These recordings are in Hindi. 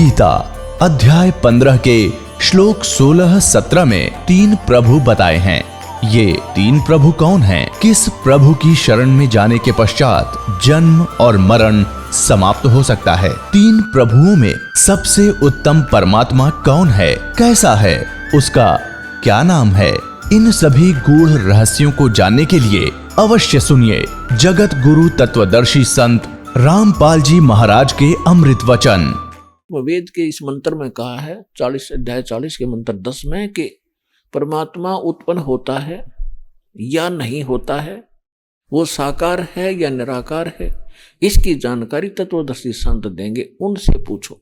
गीता अध्याय 15 के श्लोक 16-17 में 3 प्रभु बताए हैं। ये 3 प्रभु कौन हैं? किस प्रभु की शरण में जाने के पश्चात जन्म और मरण समाप्त हो सकता है? 3 प्रभुओं में सबसे उत्तम परमात्मा कौन है? कैसा है? उसका क्या नाम है? इन सभी गूढ़ रहस्यों को जानने के लिए अवश्य सुनिए जगत गुरु तत्वदर्शी संत रामपाल जी महाराज के अमृत वचन। वेद के इस मंत्र में कहा है 40 अध्याय 40 के मंत्र 10 में कि परमात्मा उत्पन्न होता है या नहीं होता है, वो साकार है या निराकार है, इसकी जानकारी तत्वदर्शी संत देंगे। उनसे पूछो,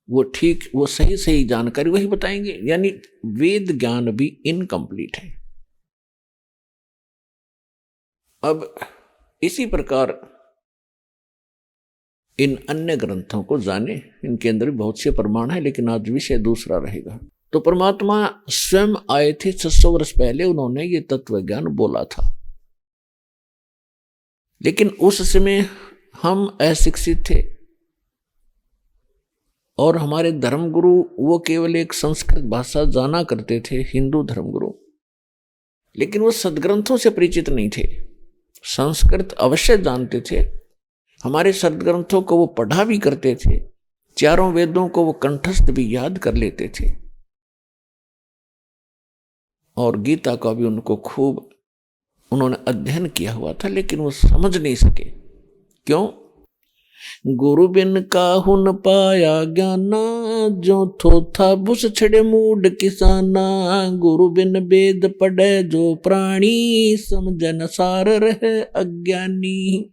वो ठीक वो सही जानकारी वही बताएंगे। यानी वेद ज्ञान भी इनकम्प्लीट है। अब इसी प्रकार इन अन्य ग्रंथों को जाने, इनके अंदर भी बहुत से प्रमाण है, लेकिन आज विषय दूसरा रहेगा। तो परमात्मा स्वयं आए थे 600 वर्ष पहले, उन्होंने ये तत्व ज्ञान बोला था, लेकिन उस समय हम अशिक्षित थे और हमारे धर्मगुरु वो केवल एक संस्कृत भाषा जाना करते थे, हिंदू धर्मगुरु, लेकिन वो सदग्रंथों से परिचित नहीं थे। संस्कृत अवश्य जानते थे, हमारे सदग्रंथों को वो पढ़ा भी करते थे, चारों वेदों को वो कंठस्थ भी याद कर लेते थे, और गीता का भी उनको खूब उन्होंने अध्ययन किया हुआ था, लेकिन वो समझ नहीं सके। क्यों? गुरु बिन काहू न पाया ज्ञाना, जो थोथा बुस छड़े मूड किसाना। गुरु बिन वेद पढ़े जो प्राणी, समझन सार रहे अज्ञानी।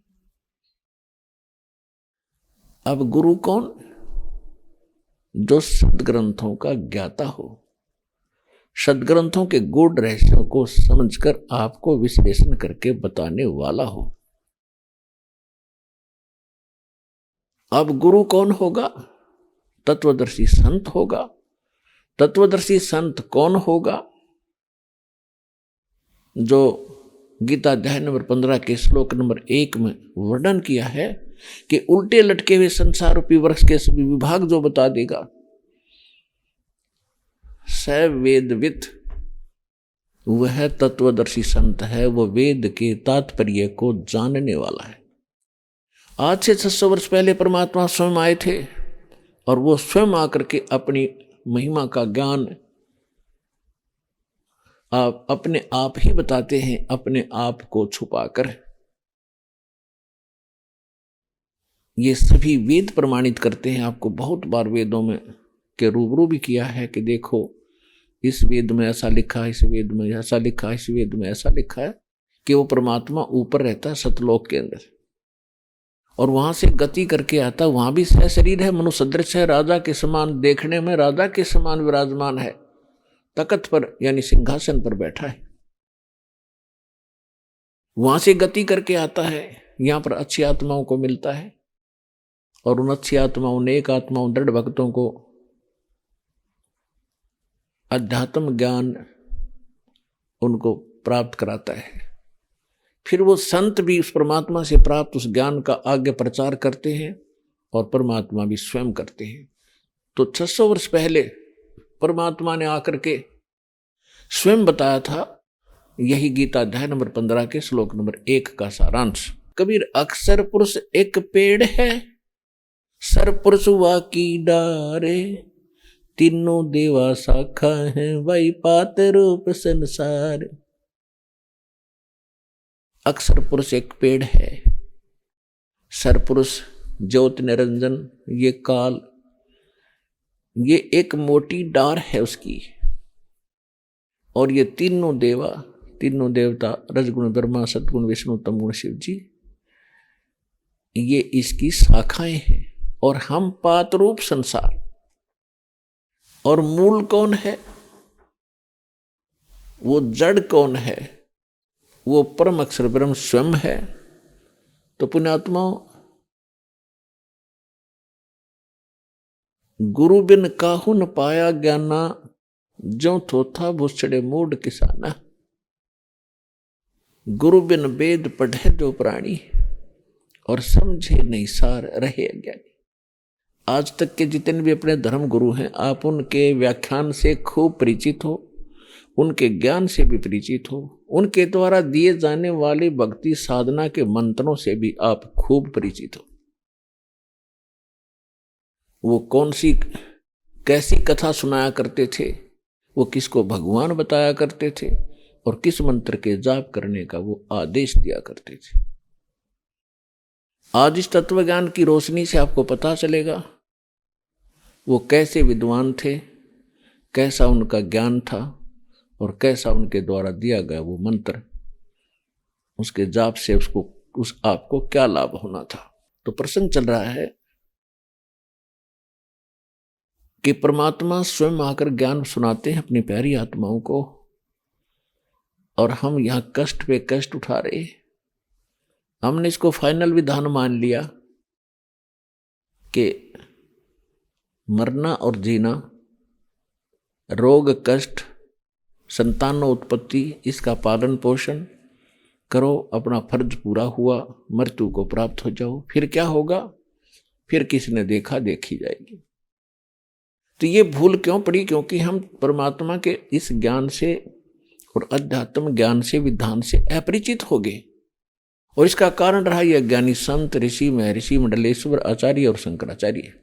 अब गुरु कौन? जो सदग्रंथों का ज्ञाता हो, सदग्रंथों के गूढ़ रहस्यों को समझकर आपको विश्लेषण करके बताने वाला हो। अब गुरु कौन होगा? तत्वदर्शी संत होगा। तत्वदर्शी संत कौन होगा? जो गीता अध्याय नंबर 15 के श्लोक नंबर 1 में वर्णन किया है कि उल्टे लटके हुए संसार रूपी वृक्ष के सभी विभाग जो बता देगा, स वेदविद, वह तत्वदर्शी संत है। वो वेद के तात्पर्य को जानने वाला है। आज से 600 वर्ष पहले परमात्मा स्वयं आए थे और वो स्वयं आकर के अपनी महिमा का ज्ञान आप अपने आप ही बताते हैं, अपने आप को छुपाकर। ये सभी वेद प्रमाणित करते हैं। आपको बहुत बार वेदों में के रूबरू भी किया है कि देखो इस वेद में ऐसा लिखा है, इस वेद में ऐसा लिखा है, इस वेद में ऐसा लिखा है कि वो परमात्मा ऊपर रहता है सतलोक के अंदर, और वहां से गति करके आता। वहां भी शरीर है, मनुष्य सदृश है, राजा के समान, देखने में राजा के समान विराजमान है, तख्त पर यानी सिंहासन पर बैठा है। वहां से गति करके आता है, यहां पर अच्छी आत्माओं को मिलता है, और उन अच्छी आत्माओं, नेक आत्माओं, दृढ़ भक्तों को अध्यात्म ज्ञान उनको प्राप्त कराता है। फिर वो संत भी उस परमात्मा से प्राप्त उस ज्ञान का आगे प्रचार करते हैं, और परमात्मा भी स्वयं करते हैं। तो 600 वर्ष पहले परमात्मा ने आकर के स्वयं बताया था। यही गीता अध्याय नंबर 15 के श्लोक नंबर 1 का सारांश। कबीर, अक्षर पुरुष एक पेड़ है, सरपुरुष वाकी डारे, तीनों देवा शाखा है, वही पात रूप संसार। अक्षर पुरुष एक पेड़ है, सरपुरुष ज्योति निरंजन ये काल, ये एक मोटी डार है उसकी, और ये तीनों देवा, तीनों देवता, रजगुण ब्रह्मा, सतगुण विष्णु, तमगुण शिव जी, ये इसकी शाखाएं हैं, और हम पात रूप संसार। और मूल कौन है? वो जड़ कौन है? वो परम अक्षर ब्रह्म स्वयं है। तो पुण्यात्माओं, गुरु बिन काहू न पाया ज्ञाना, जो थोथा भूसड़े मूड किसाना। गुरु बिन वेद पढ़े जो प्राणी, और समझे नहीं सार रहे अज्ञानी। आज तक के जितने भी अपने धर्म गुरु हैं, आप उनके व्याख्यान से खूब परिचित हो, उनके ज्ञान से भी परिचित हो, उनके द्वारा दिए जाने वाले भक्ति साधना के मंत्रों से भी आप खूब परिचित हो। वो कौन सी कैसी कथा सुनाया करते थे, वो किसको भगवान बताया करते थे, और किस मंत्र के जाप करने का वो आदेश दिया करते थे। आज इस तत्व ज्ञान की रोशनी से आपको पता चलेगा वो कैसे विद्वान थे, कैसा उनका ज्ञान था, और कैसा उनके द्वारा दिया गया वो मंत्र, उसके जाप से आपको क्या लाभ होना था। तो प्रसंग चल रहा है कि परमात्मा स्वयं आकर ज्ञान सुनाते हैं अपनी प्यारी आत्माओं को, और हम यहां कष्ट पे कष्ट उठा रहे। हमने इसको फाइनल विधान मान लिया कि मरना और जीना, रोग कष्ट, संतानोत्पत्ति, इसका पालन पोषण करो, अपना फर्ज पूरा हुआ, मृत्यु को प्राप्त हो जाओ, फिर क्या होगा, फिर किसी ने देखा देखी जाएगी। तो ये भूल क्यों पड़ी? क्योंकि हम परमात्मा के इस ज्ञान से और अध्यात्म ज्ञान से, विधान से अपरिचित हो गए। और इसका कारण रहा यह ज्ञानी संत, ऋषि, महर्षि, मंडलेश्वर, आचार्य और शंकराचार्य।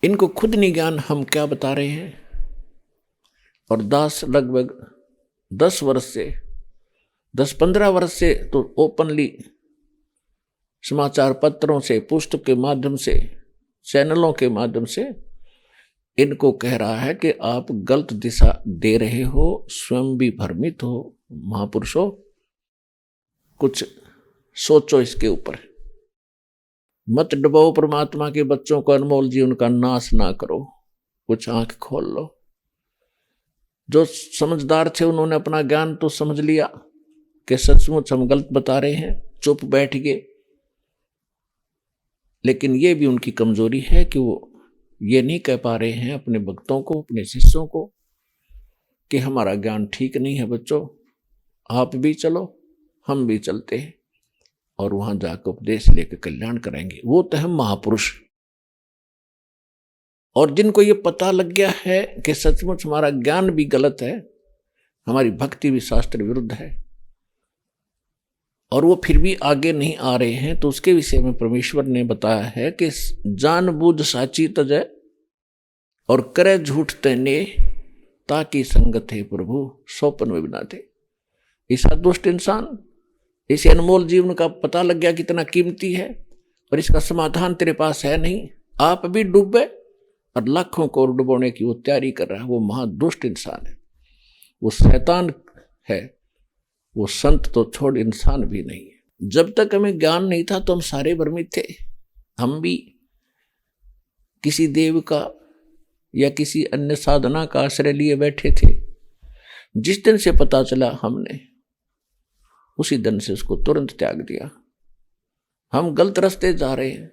इनको खुद नहीं ज्ञान, हम क्या बता रहे हैं। और दास लगभग 10 वर्ष से 10-15 वर्ष से तो ओपनली समाचार पत्रों से, पुस्तक के माध्यम से, चैनलों के माध्यम से इनको कह रहा है कि आप गलत दिशा दे रहे हो, स्वयं भी भ्रमित हो। महापुरुषों, कुछ सोचो इसके ऊपर, मत डुबाओ परमात्मा के बच्चों को, अनमोल जीवन का नाश ना करो, कुछ आंख खोल लो। जो समझदार थे उन्होंने अपना ज्ञान तो समझ लिया कि सचमुच हम गलत बता रहे हैं, चुप बैठ गए। लेकिन ये भी उनकी कमजोरी है कि वो ये नहीं कह पा रहे हैं अपने भक्तों को, अपने शिष्यों को कि हमारा ज्ञान ठीक नहीं है बच्चों, आप भी चलो, हम भी चलते हैं और वहां जाकर उपदेश लेकर कल्याण करेंगे। वो तो हम महापुरुष। और जिनको ये पता लग गया है कि सचमुच हमारा ज्ञान भी गलत है, हमारी भक्ति भी शास्त्र विरुद्ध है, और वो फिर भी आगे नहीं आ रहे हैं, तो उसके विषय में परमेश्वर ने बताया है कि जानबूझ साची तजय और करे झूठ तने, ताकि संगत है प्रभु सोपन में बना दे। ऐसा दुष्ट इंसान, इसे अनमोल जीवन का पता लग गया कितना कीमती है, और इसका समाधान तेरे पास है नहीं, आप भी डूबे और लाखों को डुबोने की वो तैयारी कर रहा है। वो महादुष्ट इंसान है, वो शैतान है, वो संत तो छोड़ इंसान भी नहीं है। जब तक हमें ज्ञान नहीं था तो हम सारे भ्रमित थे। हम भी किसी देव का या किसी अन्य साधना का आश्रय लिए बैठे थे। जिस दिन से पता चला हमने, उसी दिन से उसको तुरंत त्याग दिया। हम गलत रास्ते जा रहे हैं,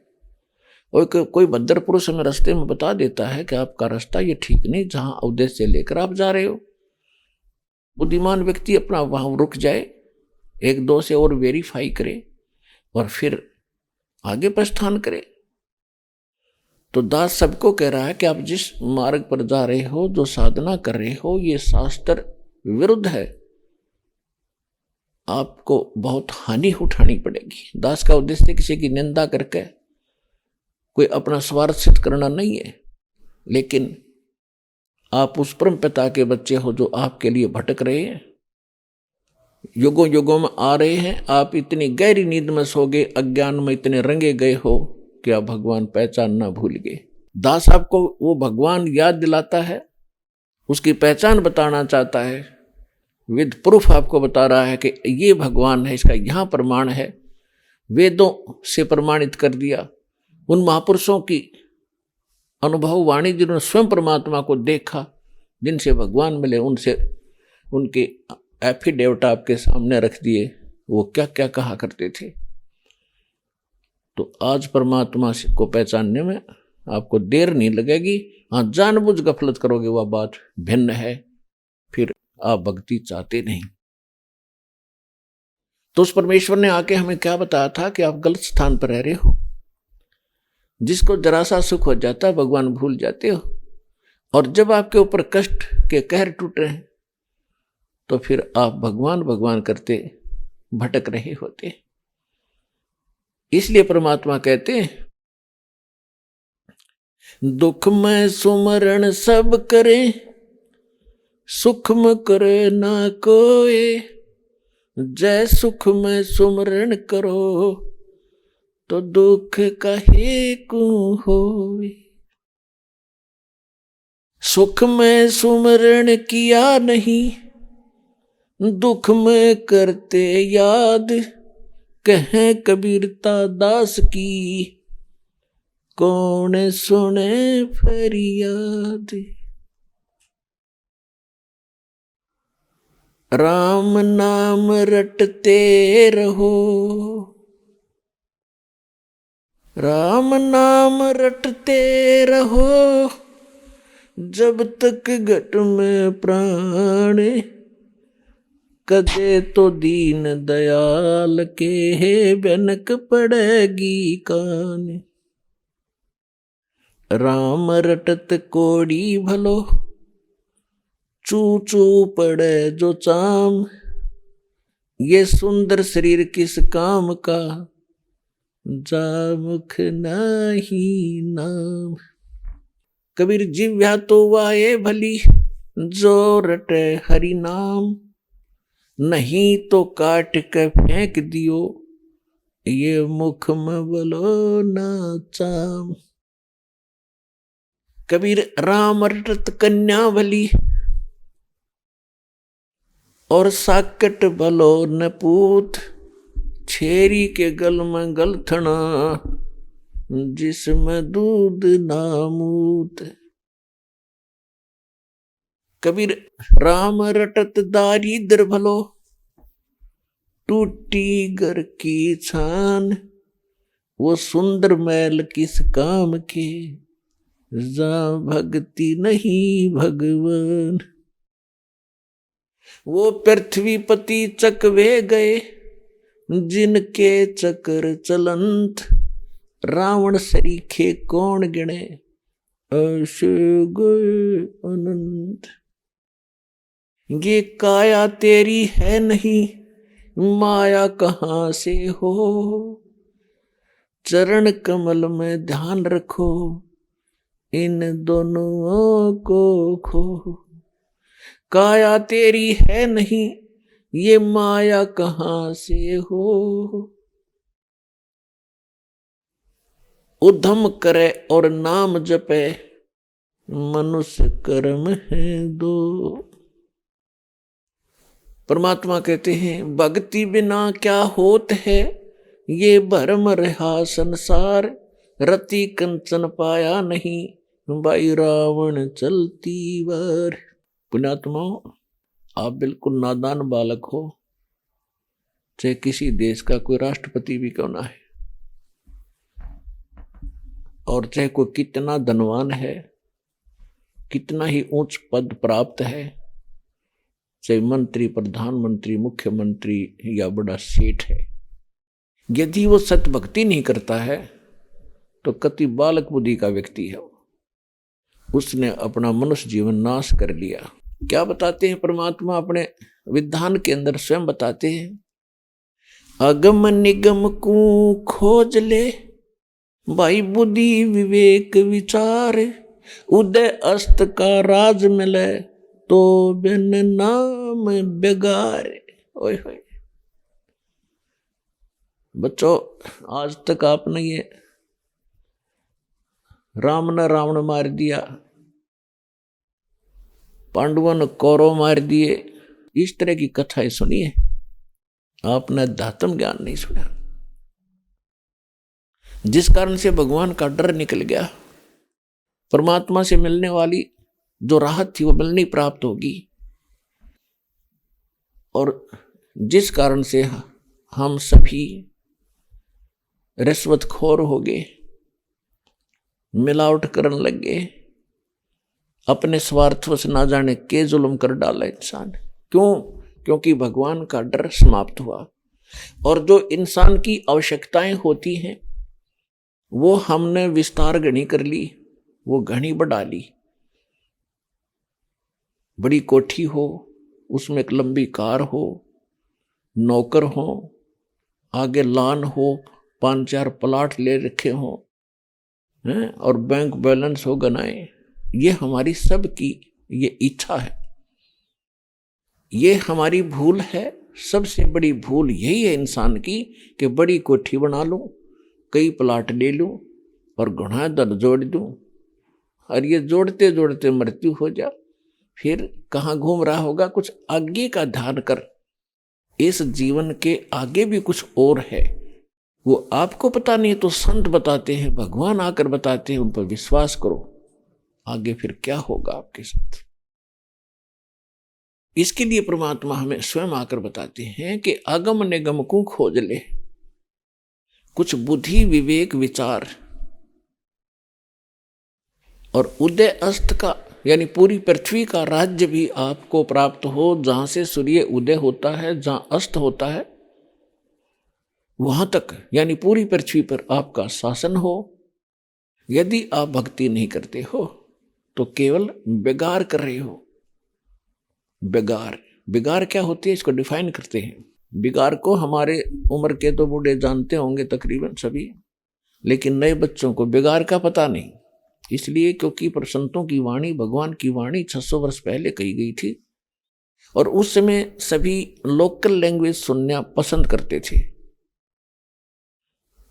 और कोई भद्र पुरुष हमें रास्ते में बता देता है कि आपका रास्ता ये ठीक नहीं, जहां उद्देश्य लेकर आप जा रहे हो। बुद्धिमान व्यक्ति अपना वहां रुक जाए, 1-2 से और वेरीफाई करे और फिर आगे प्रस्थान करे। तो दास सबको कह रहा है कि आप जिस मार्ग पर जा रहे हो, जो साधना कर रहे हो, ये शास्त्र विरुद्ध है, आपको बहुत हानि उठानी पड़ेगी। दास का उद्देश्य किसी की निंदा करके कोई अपना स्वार्थ सिद्ध करना नहीं है, लेकिन आप उस परम पिता के बच्चे हो जो आपके लिए भटक रहे हैं, युगों युगों में आ रहे हैं। आप इतनी गहरी नींद में सो गए, अज्ञान में इतने रंगे गए हो कि आप भगवान पहचान ना भूल गए। दास आपको वो भगवान याद दिलाता है, उसकी पहचान बताना चाहता है, विद प्रूफ आपको बता रहा है कि ये भगवान है, इसका यहाँ प्रमाण है, वेदों से प्रमाणित कर दिया। उन महापुरुषों की अनुभव वाणी जिन्होंने स्वयं परमात्मा को देखा, जिनसे भगवान मिले, उनसे उनके एफिडेविट आपके सामने रख दिए, वो क्या क्या कहा करते थे। तो आज परमात्मा को पहचानने में आपको देर नहीं लगेगी। हाँ, जानबूझ गफलत करोगे वह बात भिन्न है, फिर आप भक्ति चाहते नहीं। तो उस परमेश्वर ने आके हमें क्या बताया था कि आप गलत स्थान पर रह रहे हो। जिसको जरा सा सुख हो जाता है भगवान भूल जाते हो, और जब आपके ऊपर कष्ट के कहर टूट रहे हैं तो फिर आप भगवान भगवान करते भटक रहे होते। इसलिए परमात्मा कहते हैं, दुख में सुमरण सब करे, सुख में करे ना कोई, जय सुख में सुमरण करो, तो दुख काहे को होवे। सुख में सुमरण किया नहीं, दुख में करते याद, कहें कबीरता दास की, कौन सुने फरियाद। राम नाम रटते रहो, राम नाम रटते रहो, जब तक घट में प्राण, कदे तो दीन दयाल के भनक पड़ेगी कान। राम रटत कोड़ी भलो, चू चू पड़े जो चाम, ये सुंदर शरीर किस काम का, जा मुख नहीं नाम। कबीर जिव्या तो वाये भली, जो रटे हरि नाम, नहीं तो काट के फेंक दियो, ये मुख में बोलो ना चाम। कबीर राम रटत कन्या भली, और साकट भलो न पूत, छेरी के गल में गलथना, जिसमें दूध नामूत। कबीर राम रटत दारिद्र भलो, टूटी घर की छान, वो सुंदर मैल किस काम के, जा भक्ति नहीं भगवान। वो पृथ्वीपति चकवे गए, जिनके चक्र चलंत, रावण सरीखे कौन गिने, ऐसे गए अनंत। ये काया तेरी है नहीं, माया कहाँ से हो, चरण कमल में ध्यान रखो, इन दोनों को खो। काया तेरी है नहीं, ये माया कहाँ से हो, उद्यम करे और नाम जपे, मनुष्य कर्म है दो। परमात्मा कहते हैं, भक्ति बिना क्या होत है, ये भरम रहा संसार, रति कंचन पाया नहीं, भाई रावण चलती बार। पुण्यात्माओं, आप बिल्कुल नादान बालक हो, चाहे किसी देश का कोई राष्ट्रपति भी क्यों ना है, और चाहे कोई कितना धनवान है, कितना ही उच्च पद प्राप्त है, चाहे मंत्री, प्रधानमंत्री, मुख्यमंत्री या बड़ा सेठ है, यदि वो सत भक्ति नहीं करता है तो कति बालक बुद्धि का व्यक्ति है, उसने अपना मनुष्य जीवन नाश कर लिया। क्या बताते हैं परमात्मा अपने विधान के अंदर स्वयं बताते हैं, अगम निगम को खोज ले, भाई बुद्धि विवेक विचार, उदय अस्त का राज मिले, तो बिन नाम बेगार। ओए होए बच्चों, आज तक आपने ये राम ने रावण मार दिया, पांडवों ने कौरव मार दिए, इस तरह की कथाएं सुनी है, आपने अध्यात्म ज्ञान नहीं सुना, जिस कारण से भगवान का डर निकल गया। परमात्मा से मिलने वाली जो राहत थी वो मिलनी प्राप्त होगी, और जिस कारण से हम सभी रिश्वतखोर हो गए, मिलावट करने लग गए, अपने स्वार्थ से ना जाने के जुल्म कर डाला इंसान। क्यों? क्योंकि भगवान का डर समाप्त हुआ, और जो इंसान की आवश्यकताएं होती हैं वो हमने विस्तार घनी कर ली, वो घनी बढ़ा ली। बड़ी कोठी हो, उसमें एक लंबी कार हो, नौकर हो, आगे लान हो, 5-4 प्लाट ले रखे हो हैं, और बैंक बैलेंस हो गनाए। ये हमारी सबकी ये इच्छा है, ये हमारी भूल है। सबसे बड़ी भूल यही है इंसान की कि बड़ी कोठी बना लूं, कई प्लाट ले लूं और गुनाह दर जोड़ दूं, और ये जोड़ते जोड़ते मृत्यु हो जा, फिर कहाँ घूम रहा होगा। कुछ आगे का ध्यान कर, इस जीवन के आगे भी कुछ और है, वो आपको पता नहीं तो संत बताते हैं, भगवान आकर बताते हैं, उन पर विश्वास करो, आगे फिर क्या होगा आपके साथ। इसके लिए परमात्मा हमें स्वयं आकर बताते हैं कि अगम निगम को खोज ले, कुछ बुद्धि विवेक विचार और उदय अस्त का यानी पूरी पृथ्वी का राज्य भी आपको प्राप्त हो, जहां से सूर्य उदय होता है, जहां अस्त होता है, वहां तक यानी पूरी पृथ्वी पर आपका शासन हो। यदि आप भक्ति नहीं करते हो तो केवल बेगार कर रहे हो। बेगार क्या होती है, इसको डिफाइन करते हैं। बेगार को हमारे उम्र के तो बूढ़े जानते होंगे तकरीबन सभी, लेकिन नए बच्चों को बेगार का पता नहीं। इसलिए क्योंकि संतों की वाणी, भगवान की वाणी 600 वर्ष पहले कही गई थी, और उस समय सभी लोकल लैंग्वेज सुनना पसंद करते थे।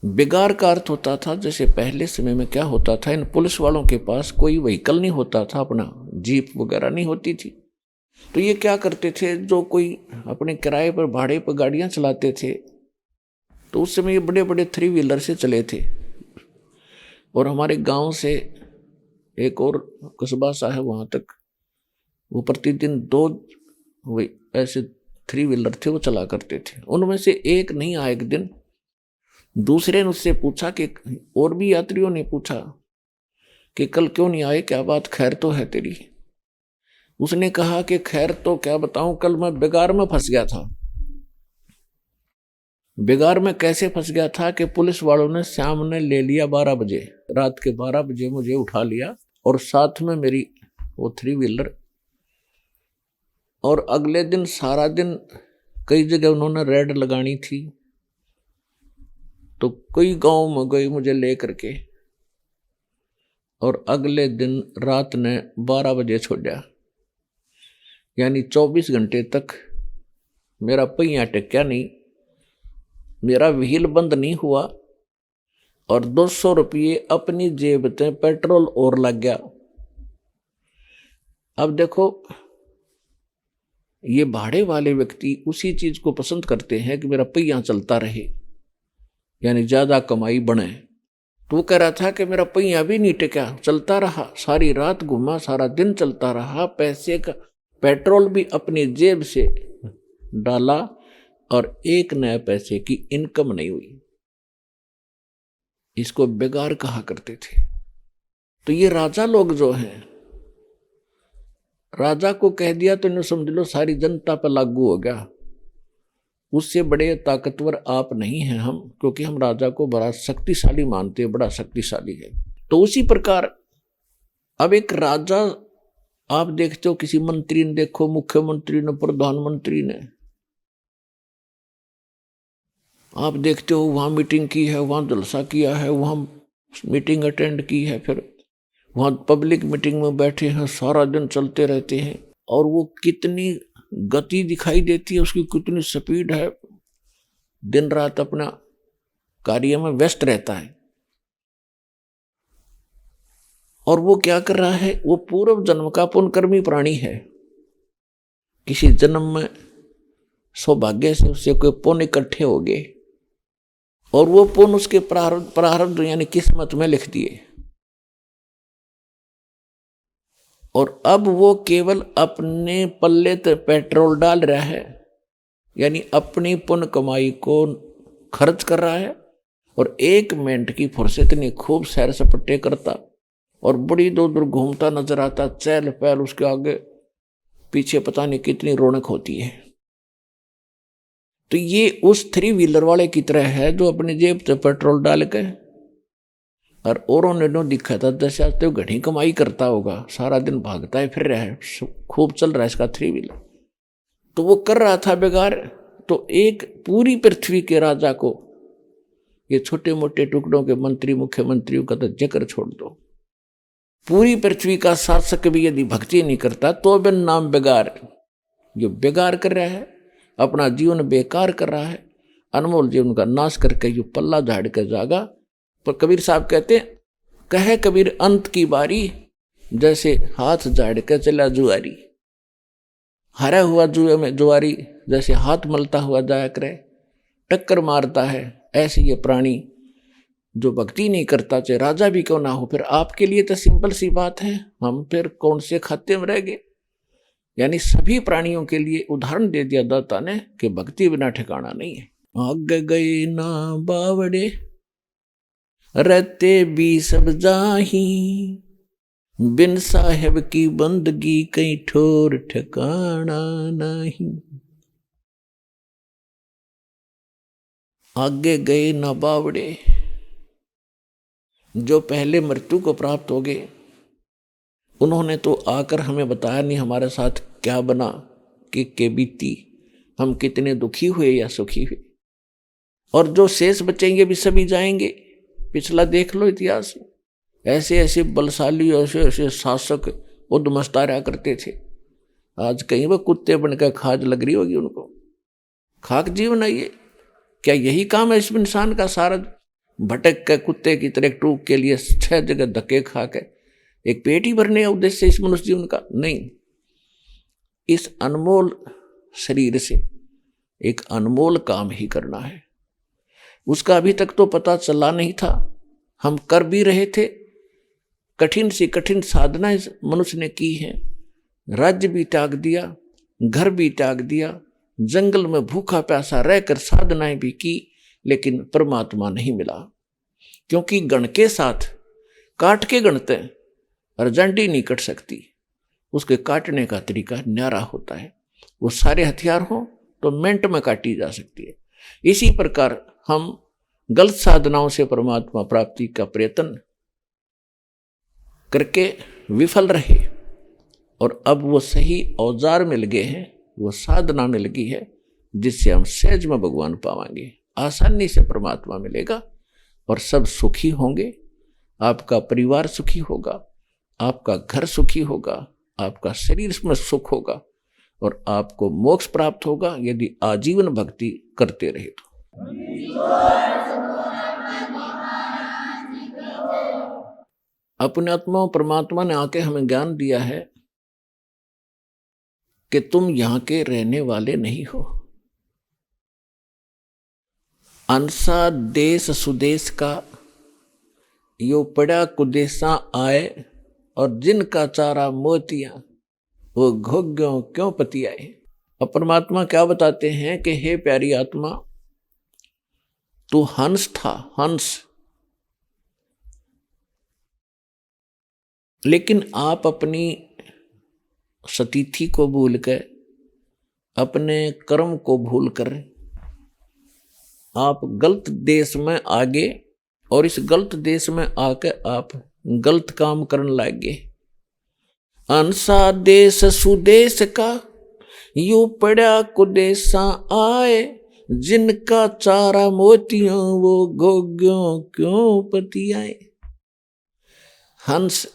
बेगार का अर्थ होता था, जैसे पहले समय में क्या होता था, इन पुलिस वालों के पास कोई व्हीकल नहीं होता था, अपना जीप वगैरह नहीं होती थी, तो ये क्या करते थे, जो कोई अपने किराए पर भाड़े पर गाड़ियां चलाते थे, तो उस समय ये बड़े बड़े 3 व्हीलर से चले थे। और हमारे गांव से एक और कस्बा सा है, वहां तक वो प्रतिदिन 2 ऐसे 3 व्हीलर थे, वो चला करते थे। उनमें से एक नहीं आया, एक दिन दूसरे ने उससे पूछा कि, और भी यात्रियों ने पूछा कि कल क्यों नहीं आए, क्या बात, खैर तो है तेरी। उसने कहा कि खैर तो क्या बताऊं, कल मैं बेगार में फंस गया था। बेगार में कैसे फंस गया था कि पुलिस वालों ने शाम ने ले लिया 12 बजे, रात के 12 बजे मुझे उठा लिया, और साथ में मेरी वो 3 व्हीलर, और अगले दिन सारा दिन कई जगह उन्होंने रेड लगानी थी, तो कई गांव में गई मुझे ले करके, और अगले दिन रात ने 12 बजे छोड़ा। यानी 24 घंटे तक मेरा पहिया टेक्या नहीं, मेरा व्हील बंद नहीं हुआ, और 200 रुपये अपनी जेब से पेट्रोल और लग गया। अब देखो, ये भाड़े वाले व्यक्ति उसी चीज को पसंद करते हैं कि मेरा पहिया चलता रहे, यानी ज्यादा कमाई बने। तो वो कह रहा था कि मेरा पहिया भी नहीं टिका, चलता रहा, सारी रात घूमा, सारा दिन चलता रहा, पैसे का पेट्रोल भी अपनी जेब से डाला, और 1 नया पैसे की इनकम नहीं हुई। इसको बेगार कहा करते थे। तो ये राजा लोग जो हैं, राजा को कह दिया तो इन्हें समझ लो सारी जनता पर लागू हो गया। उससे बड़े ताकतवर आप नहीं हैं हम, क्योंकि हम राजा को बड़ा शक्तिशाली मानते हैं, बड़ा शक्तिशाली है। तो उसी प्रकार अब एक राजा, आप देखते हो किसी मंत्री ने, देखो मुख्यमंत्री ने, प्रधानमंत्री ने, आप देखते हो वहां मीटिंग की है, वहां जलसा किया है, वहां मीटिंग अटेंड की है, फिर वहां पब्लिक मीटिंग में बैठे हैं, सारा दिन चलते रहते हैं, और वो कितनी गति दिखाई देती है, उसकी कितनी स्पीड है, दिन रात अपना कार्य में व्यस्त रहता है। और वो क्या कर रहा है, वो पूर्व जन्म का पुण्यकर्मी प्राणी है, किसी जन्म में सौभाग्य से उससे कोई पुण्य इकट्ठे हो गए, और वो पुण्य उसके प्रारब्ध यानी किस्मत में लिख दिए, और अब वो केवल अपने पल्ले तक पेट्रोल डाल रहा है, यानी अपनी पुण्य कमाई को खर्च कर रहा है, और 1 मिनट की फुर्सत नहीं, खूब सैर सपट्टे करता और बड़ी दूर दूर घूमता नजर आता, चहल पहल उसके आगे पीछे पता नहीं कितनी रौनक होती है। तो ये उस 3 व्हीलर वाले की तरह है जो अपनी जेब से पेट्रोल डाल के और औरों ने नो दिखा था जैसे आज तो घनी कमाई करता होगा, सारा दिन भागता है फिर रहा है, खूब चल रहा है इसका 3 व्हीलर। तो वो कर रहा था बेगार। तो एक पूरी पृथ्वी के राजा को, ये छोटे मोटे टुकड़ों के मंत्री मुख्यमंत्रियों का तो जिक्र छोड़ दो, पूरी पृथ्वी का शासक भी यदि भक्ति नहीं करता तो बिन नाम बेगार। जो बेगार कर रहा है, अपना जीवन बेकार कर रहा है, अनमोल जीवन का नाश करके जो पल्ला झाड़ के जागा। पर कबीर साहब कहते हैं, कहे कबीर अंत की बारी, जैसे हाथ झाड़ के चला जुआरी। हरा हुआ जुए में जुआरी जैसे हाथ मलता हुआ जाया करे, टक्कर मारता है, ऐसे ये प्राणी जो भक्ति नहीं करता, चाहे राजा भी क्यों ना हो। फिर आपके लिए तो सिंपल सी बात है, हम फिर कौन से खाते में रह गए। यानी सभी प्राणियों के लिए उदाहरण दे दिया दाता ने कि भक्ति बिना ठिकाना नहीं है। आगे गए ना बावड़े रहते भी सब जाही, बिन साहेब की बंदगी कहीं ठोर ठिकाना नहीं। आगे गए ना बावड़े, जो पहले मृत्यु को प्राप्त हो गए, उन्होंने तो आकर हमें बताया नहीं हमारे साथ क्या बना कि बीती, हम कितने दुखी हुए या सुखी हुए। और जो शेष बचेंगे भी सभी जाएंगे। पिछला देख लो इतिहास, ऐसे ऐसे बलशाली ऐसे ऐसे शासक उद्मस्तारा करते थे, आज कहीं वो कुत्ते बनकर खाज लग रही होगी उनको। खाक जीवन है ये, क्या यही काम है इस इंसान का? सारा भटक के कुत्ते की तरह टूक के लिए 6 जगह धक्के खा के एक पेट ही भरने का उद्देश्य इस मनुष्य जीवन का नहीं। इस अनमोल शरीर से एक अनमोल काम ही करना है। उसका अभी तक तो पता चला नहीं था, हम कर भी रहे थे। कठिन से कठिन साधना इस मनुष्य ने की है, राज्य भी त्याग दिया, घर भी त्याग दिया, जंगल में भूखा प्यासा रहकर साधनाएं भी की, लेकिन परमात्मा नहीं मिला। क्योंकि गण के साथ काट के गणते हैं, अर्जेंटी नहीं कट सकती, उसके काटने का तरीका न्यारा होता है। वो सारे हथियार हो तो मिनट में काटी जा सकती है। इसी प्रकार हम गलत साधनाओं से परमात्मा प्राप्ति का प्रयत्न करके विफल रहे, और अब वो सही औजार मिल गए हैं, वो साधना मिल गई है जिससे हम सहज में भगवान पावांगे, आसानी से परमात्मा मिलेगा और सब सुखी होंगे। आपका परिवार सुखी होगा, आपका घर सुखी होगा, आपका शरीर में सुख होगा और आपको मोक्ष प्राप्त होगा यदि आजीवन भक्ति करते रहे तो। अपने आत्मा परमात्मा ने आके हमें ज्ञान दिया है कि तुम यहां के रहने वाले नहीं हो। अंसा देश सुदेश का यो पड़ा कुदेशा आए, और जिनका चारा मोतियां वो घोग्यों क्यों पतियाए। अब परमात्मा क्या बताते हैं कि हे प्यारी आत्मा, तू हंस था, हंस, लेकिन आप अपनी सतीथि को भूल कर, अपने कर्म को भूल कर आप गलत देश में आ गए, और इस गलत देश में आकर आप गलत काम करने लग गए। अंसा देश सुदेश का यू पड़ा कुदेशा आए, जिनका चारा मोतियों वो गोग्यों क्यों पतियाए। हंस,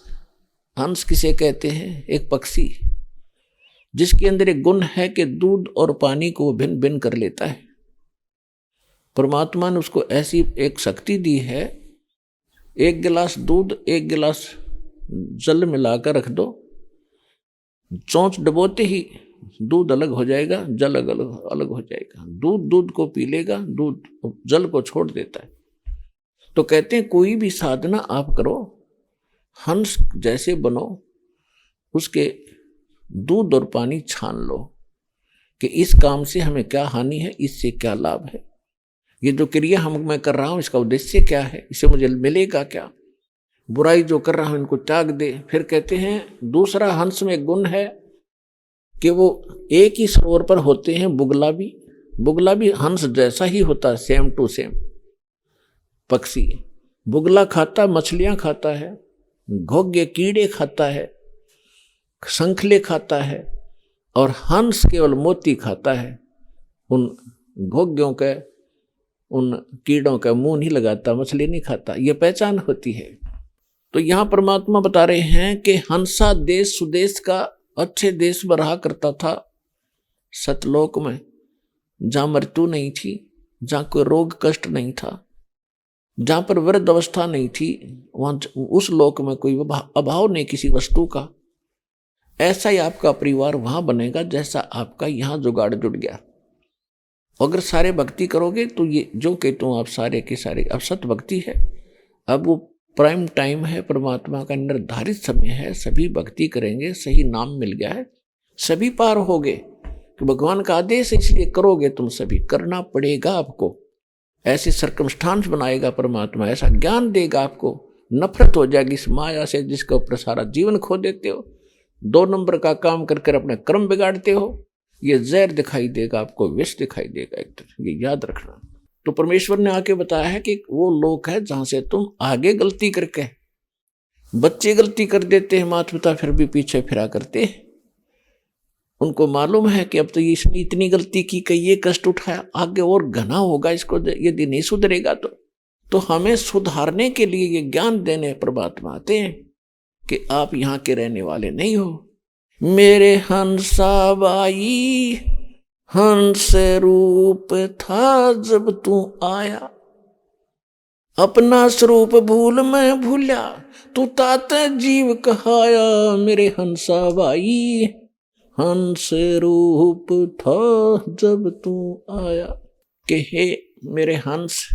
हंस किसे कहते हैं? एक पक्षी जिसके अंदर एक गुण है कि दूध और पानी को भिन्न भिन्न कर लेता है। परमात्मा ने उसको ऐसी एक शक्ति दी है, एक गिलास दूध एक गिलास जल मिलाकर रख दो, चोंच डबोते ही दूध अलग हो जाएगा, जल अलग हो जाएगा। दूध को पी लेगा, दूध जल को छोड़ देता है। तो कहते हैं कोई भी साधना आप करो, हंस जैसे बनो, उसके दूध और पानी छान लो कि इस काम से हमें क्या हानि है, इससे क्या लाभ है, ये जो क्रिया मैं कर रहा हूं इसका उद्देश्य क्या है, इससे मुझे मिलेगा क्या। बुराई जो कर रहा हूं इनको त्याग दे। फिर कहते हैं दूसरा हंस में गुण है कि वो एक ही सरोवर पर होते हैं। बुगला भी हंस जैसा ही होता है, सेम टू सेम पक्षी, बुगला खाता, मछलियां खाता है, घोगे कीड़े खाता है, शंखले खाता है, और हंस केवल मोती खाता है। उन घोग्यों के, उन कीड़ों का मुंह नहीं लगाता, मछली नहीं खाता। ये पहचान होती है। तो यहां परमात्मा बता रहे हैं कि हंसा देश सुदेश का अच्छे देश में रहा करता था, सतलोक में, जहां मृत्यु नहीं थी, जहां कोई रोग कष्ट नहीं था, जहां पर वृद्ध अवस्था नहीं थी, वहां उस लोक में कोई अभाव नहीं किसी वस्तु का। ऐसा ही आपका परिवार वहां बनेगा जैसा आपका यहां जुगाड़ जुड़ गया। अगर सारे भक्ति करोगे तो ये जो कहता हूं आप सारे के सारे, अब सत भक्ति है, अब वो प्राइम टाइम है, परमात्मा का निर्धारित समय है, सभी भक्ति करेंगे, सही नाम मिल गया है, सभी पार होगे। कि भगवान का आदेश है इसलिए करोगे, तुम सभी करना पड़ेगा आपको। ऐसे सर्कमस्टांस बनाएगा परमात्मा, ऐसा ज्ञान देगा आपको, नफरत हो जाएगी इस माया से जिसके ऊपर सारा जीवन खो देते हो, 2 नंबर का काम कर अपने कर्म बिगाड़ते हो। ये जहर दिखाई देगा आपको, विष दिखाई देगा एक तरह, ये याद रखना। तो परमेश्वर ने आके बताया है कि वो लोक है जहां से तुम आगे गलती करके, बच्चे गलती कर देते हैं, माता पिता फिर भी पीछे फिरा करते हैं। उनको मालूम है कि अब तो इसने इतनी गलती की कि ये कष्ट उठाया, आगे और घना होगा इसको यदि नहीं सुधरेगा तो हमें सुधारने के लिए ये ज्ञान देने परमात्मा आते हैं कि आप यहाँ के रहने वाले नहीं हो। मेरे हंसा बाई हंस रूप था जब तू आया, अपना स्वरूप भूल मैं भूला, तू तात जीव कहाया। मेरे हंसा बाई हंस रूप था जब तू आया, कि हे मेरे हंस,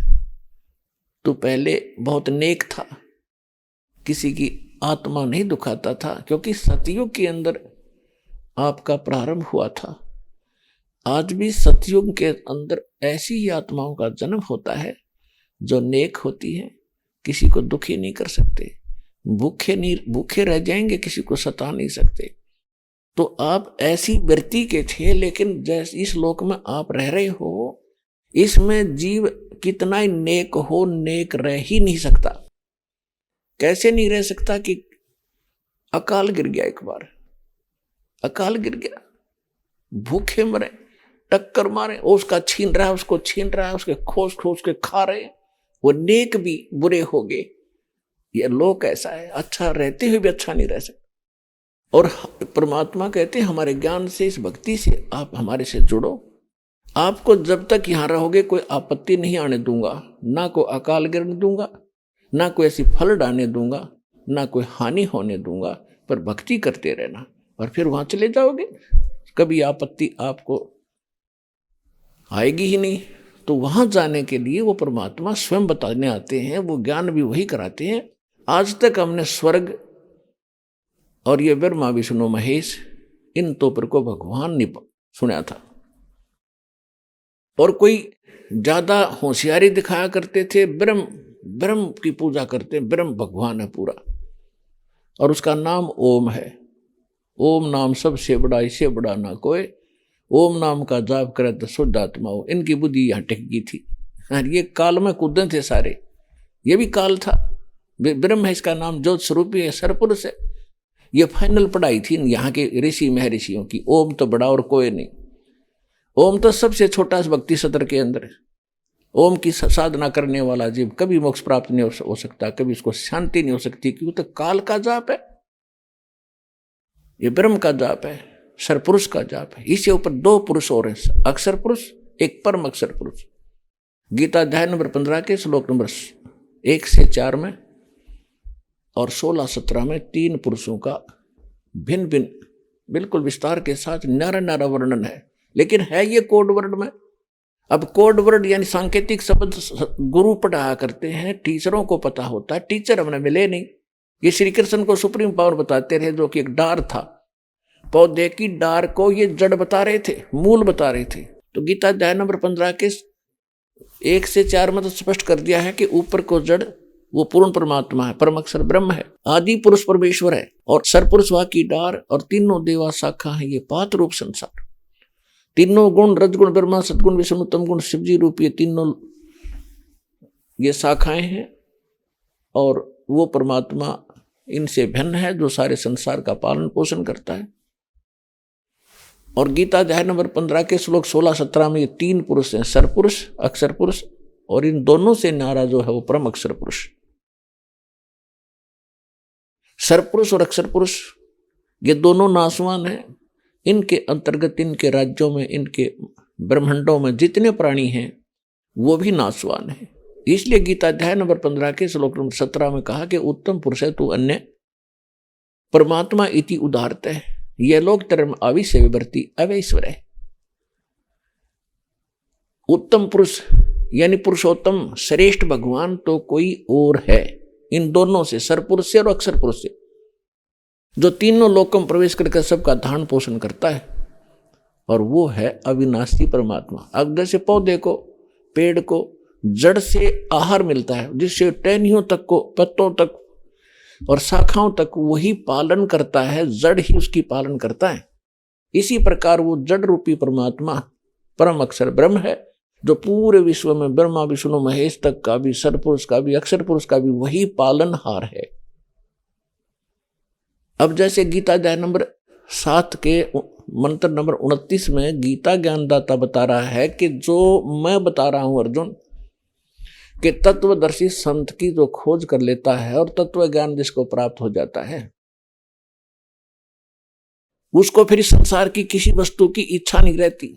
तू पहले बहुत नेक था, किसी की आत्मा नहीं दुखाता था, क्योंकि सतयुग के अंदर आपका प्रारंभ हुआ था। आज भी सतयुग के अंदर ऐसी ही आत्माओं का जन्म होता है जो नेक होती है, किसी को दुखी नहीं कर सकते, भूखे रह जाएंगे, किसी को सता नहीं सकते। तो आप ऐसी वृत्ति के थे, लेकिन जैसे इस लोक में आप रह रहे हो, इसमें जीव कितना ही नेक हो, नेक रह ही नहीं सकता। कैसे नहीं रह सकता कि अकाल गिर गया, एक बार अकाल गिर गया, भूखे मरे, टक्कर मारे, उसका छीन रहा है, उसको छीन रहा है, उसके खोज खोज के खा रहे, वो नेक भी बुरे हो गए। ये लोक ऐसा है, अच्छा रहते हुए भी अच्छा नहीं रह सकता। और परमात्मा कहते हैं हमारे ज्ञान से, इस भक्ति से आप हमारे से जुड़ो, आपको जब तक यहां रहोगे कोई आपत्ति नहीं आने दूंगा, ना कोई अकाल गिरने दूंगा, ना कोई ऐसी फल डालने दूंगा, ना कोई हानि होने दूंगा, पर भक्ति करते रहना। और फिर वहां चले जाओगे, कभी आपत्ति आपको आएगी ही नहीं। तो वहां जाने के लिए वो परमात्मा स्वयं बताने आते हैं, वो ज्ञान भी वही कराते हैं। आज तक हमने स्वर्ग और ये ब्रह्मा विष्णु महेश, इन तोपर को भगवान ने सुना था, और कोई ज्यादा होशियारी दिखाया करते थे, ब्रह्म की पूजा करते, ब्रह्म भगवान है पूरा, और उसका नाम ओम है। ओम नाम सबसे बड़ा, इससे बड़ा ना कोई, ओम नाम का जाप करे तो शुद्ध आत्मा हो। इनकी बुद्धि यहाँ टिक गई थी, ये काल में कूदे थे सारे, ये भी काल था। ब्रह्म है इसका नाम, ज्योत स्वरूपी है, सरपुरुष है। ये फाइनल पढ़ाई थी यहाँ के ऋषि महर्षियों की, ओम तो बड़ा और कोई नहीं। ओम तो सबसे छोटा भक्ति सत्र के अंदर। ओम की साधना करने वाला जीव कभी मोक्ष प्राप्त नहीं हो सकता, कभी उसको शांति नहीं हो सकती, क्योंकि तो काल का जाप है, ये ब्रह्म का जाप है, सरपुरुष का जाप है। इसके ऊपर 2 पुरुष और हैं, अक्षर पुरुष, एक परम अक्षर पुरुष। गीता अध्याय नंबर 15 के श्लोक नंबर 1 से 4 में और 16-17 में 3 पुरुषों का भिन्न भिन्न बिल्कुल विस्तार के साथ न्यारा वर्णन है, लेकिन है ये कोड वर्ड में। अब कोड वर्ड यानी सांकेतिक शब्द गुरु पढ़ाया करते हैं, टीचरों को पता होता है, टीचर हमने मिले नहीं। ये श्री कृष्ण को सुप्रीम पावर बताते रहे, जो कि एक डार था, पौधे की डार को ये जड़ बता रहे थे, मूल बता रहे थे। तो गीता अध्याय नंबर 15 के 1 से 4 में तो स्पष्ट कर दिया है कि ऊपर को जड़ वो पूर्ण परमात्मा है, परम अक्षर ब्रह्म है, आदि पुरुष परमेश्वर है, और सरपुरुष वह की डार, और तीनों देवा शाखा है, ये 5 रूप संसार। तीनों गुण, रजगुण ब्रह्मा, सदगुण विष्णु, तम गुण शिवजी रूप, ये तीनों ये शाखाएं हैं। और वो परमात्मा इनसे भिन्न है जो सारे संसार का पालन पोषण करता है। और गीता अध्याय नंबर 15 के श्लोक 16-17 में ये तीन पुरुष हैं, सरपुरुष, अक्षर पुरुष, और इन दोनों से न्यारा जो है वो परम अक्षर पुरुष। सरपुरुष और अक्षर पुरुष ये दोनों नासवान हैं। इनके अंतर्गत, इनके राज्यों में, इनके ब्रह्मांडों में जितने प्राणी हैं वो भी नासवान हैं। इसलिए गीता अध्याय नंबर 15 के श्लोक नंबर 17 में कहा कि उत्तम पुरुष है तू अन्य परमात्मा इति उदाहरत है, यह लोक धर्म आविश्य विवर्ती अवैश्वर है। उत्तम पुरुष यानी पुरुषोत्तम श्रेष्ठ भगवान तो कोई और है इन दोनों से, सरपुरुष से और अक्षर पुरुष से, जो तीनों लोकों में प्रवेश करके सबका धारण पोषण करता है, और वो है अविनाशी परमात्मा। अब जैसे पौधे को, पेड़ को जड़ से आहार मिलता है, जिससे टहनियों तक को, पत्तों तक और शाखाओं तक वही पालन करता है, जड़ ही उसकी पालन करता है। इसी प्रकार वो जड़ रूपी परमात्मा परम अक्षर ब्रह्म है, जो पूरे विश्व में ब्रह्मा विष्णु महेश तक का भी, सरपुरुष का भी, अक्षर पुरुष का भी वही पालनहार है। अब जैसे गीता अध्याय नंबर 7 के मंत्र नंबर 29 में गीता ज्ञानदाता बता रहा है कि जो मैं बता रहा हूं अर्जुन, कि तत्वदर्शी संत की जो खोज कर लेता है और तत्व ज्ञान जिसको प्राप्त हो जाता है, उसको फिर संसार की किसी वस्तु की इच्छा नहीं रहती।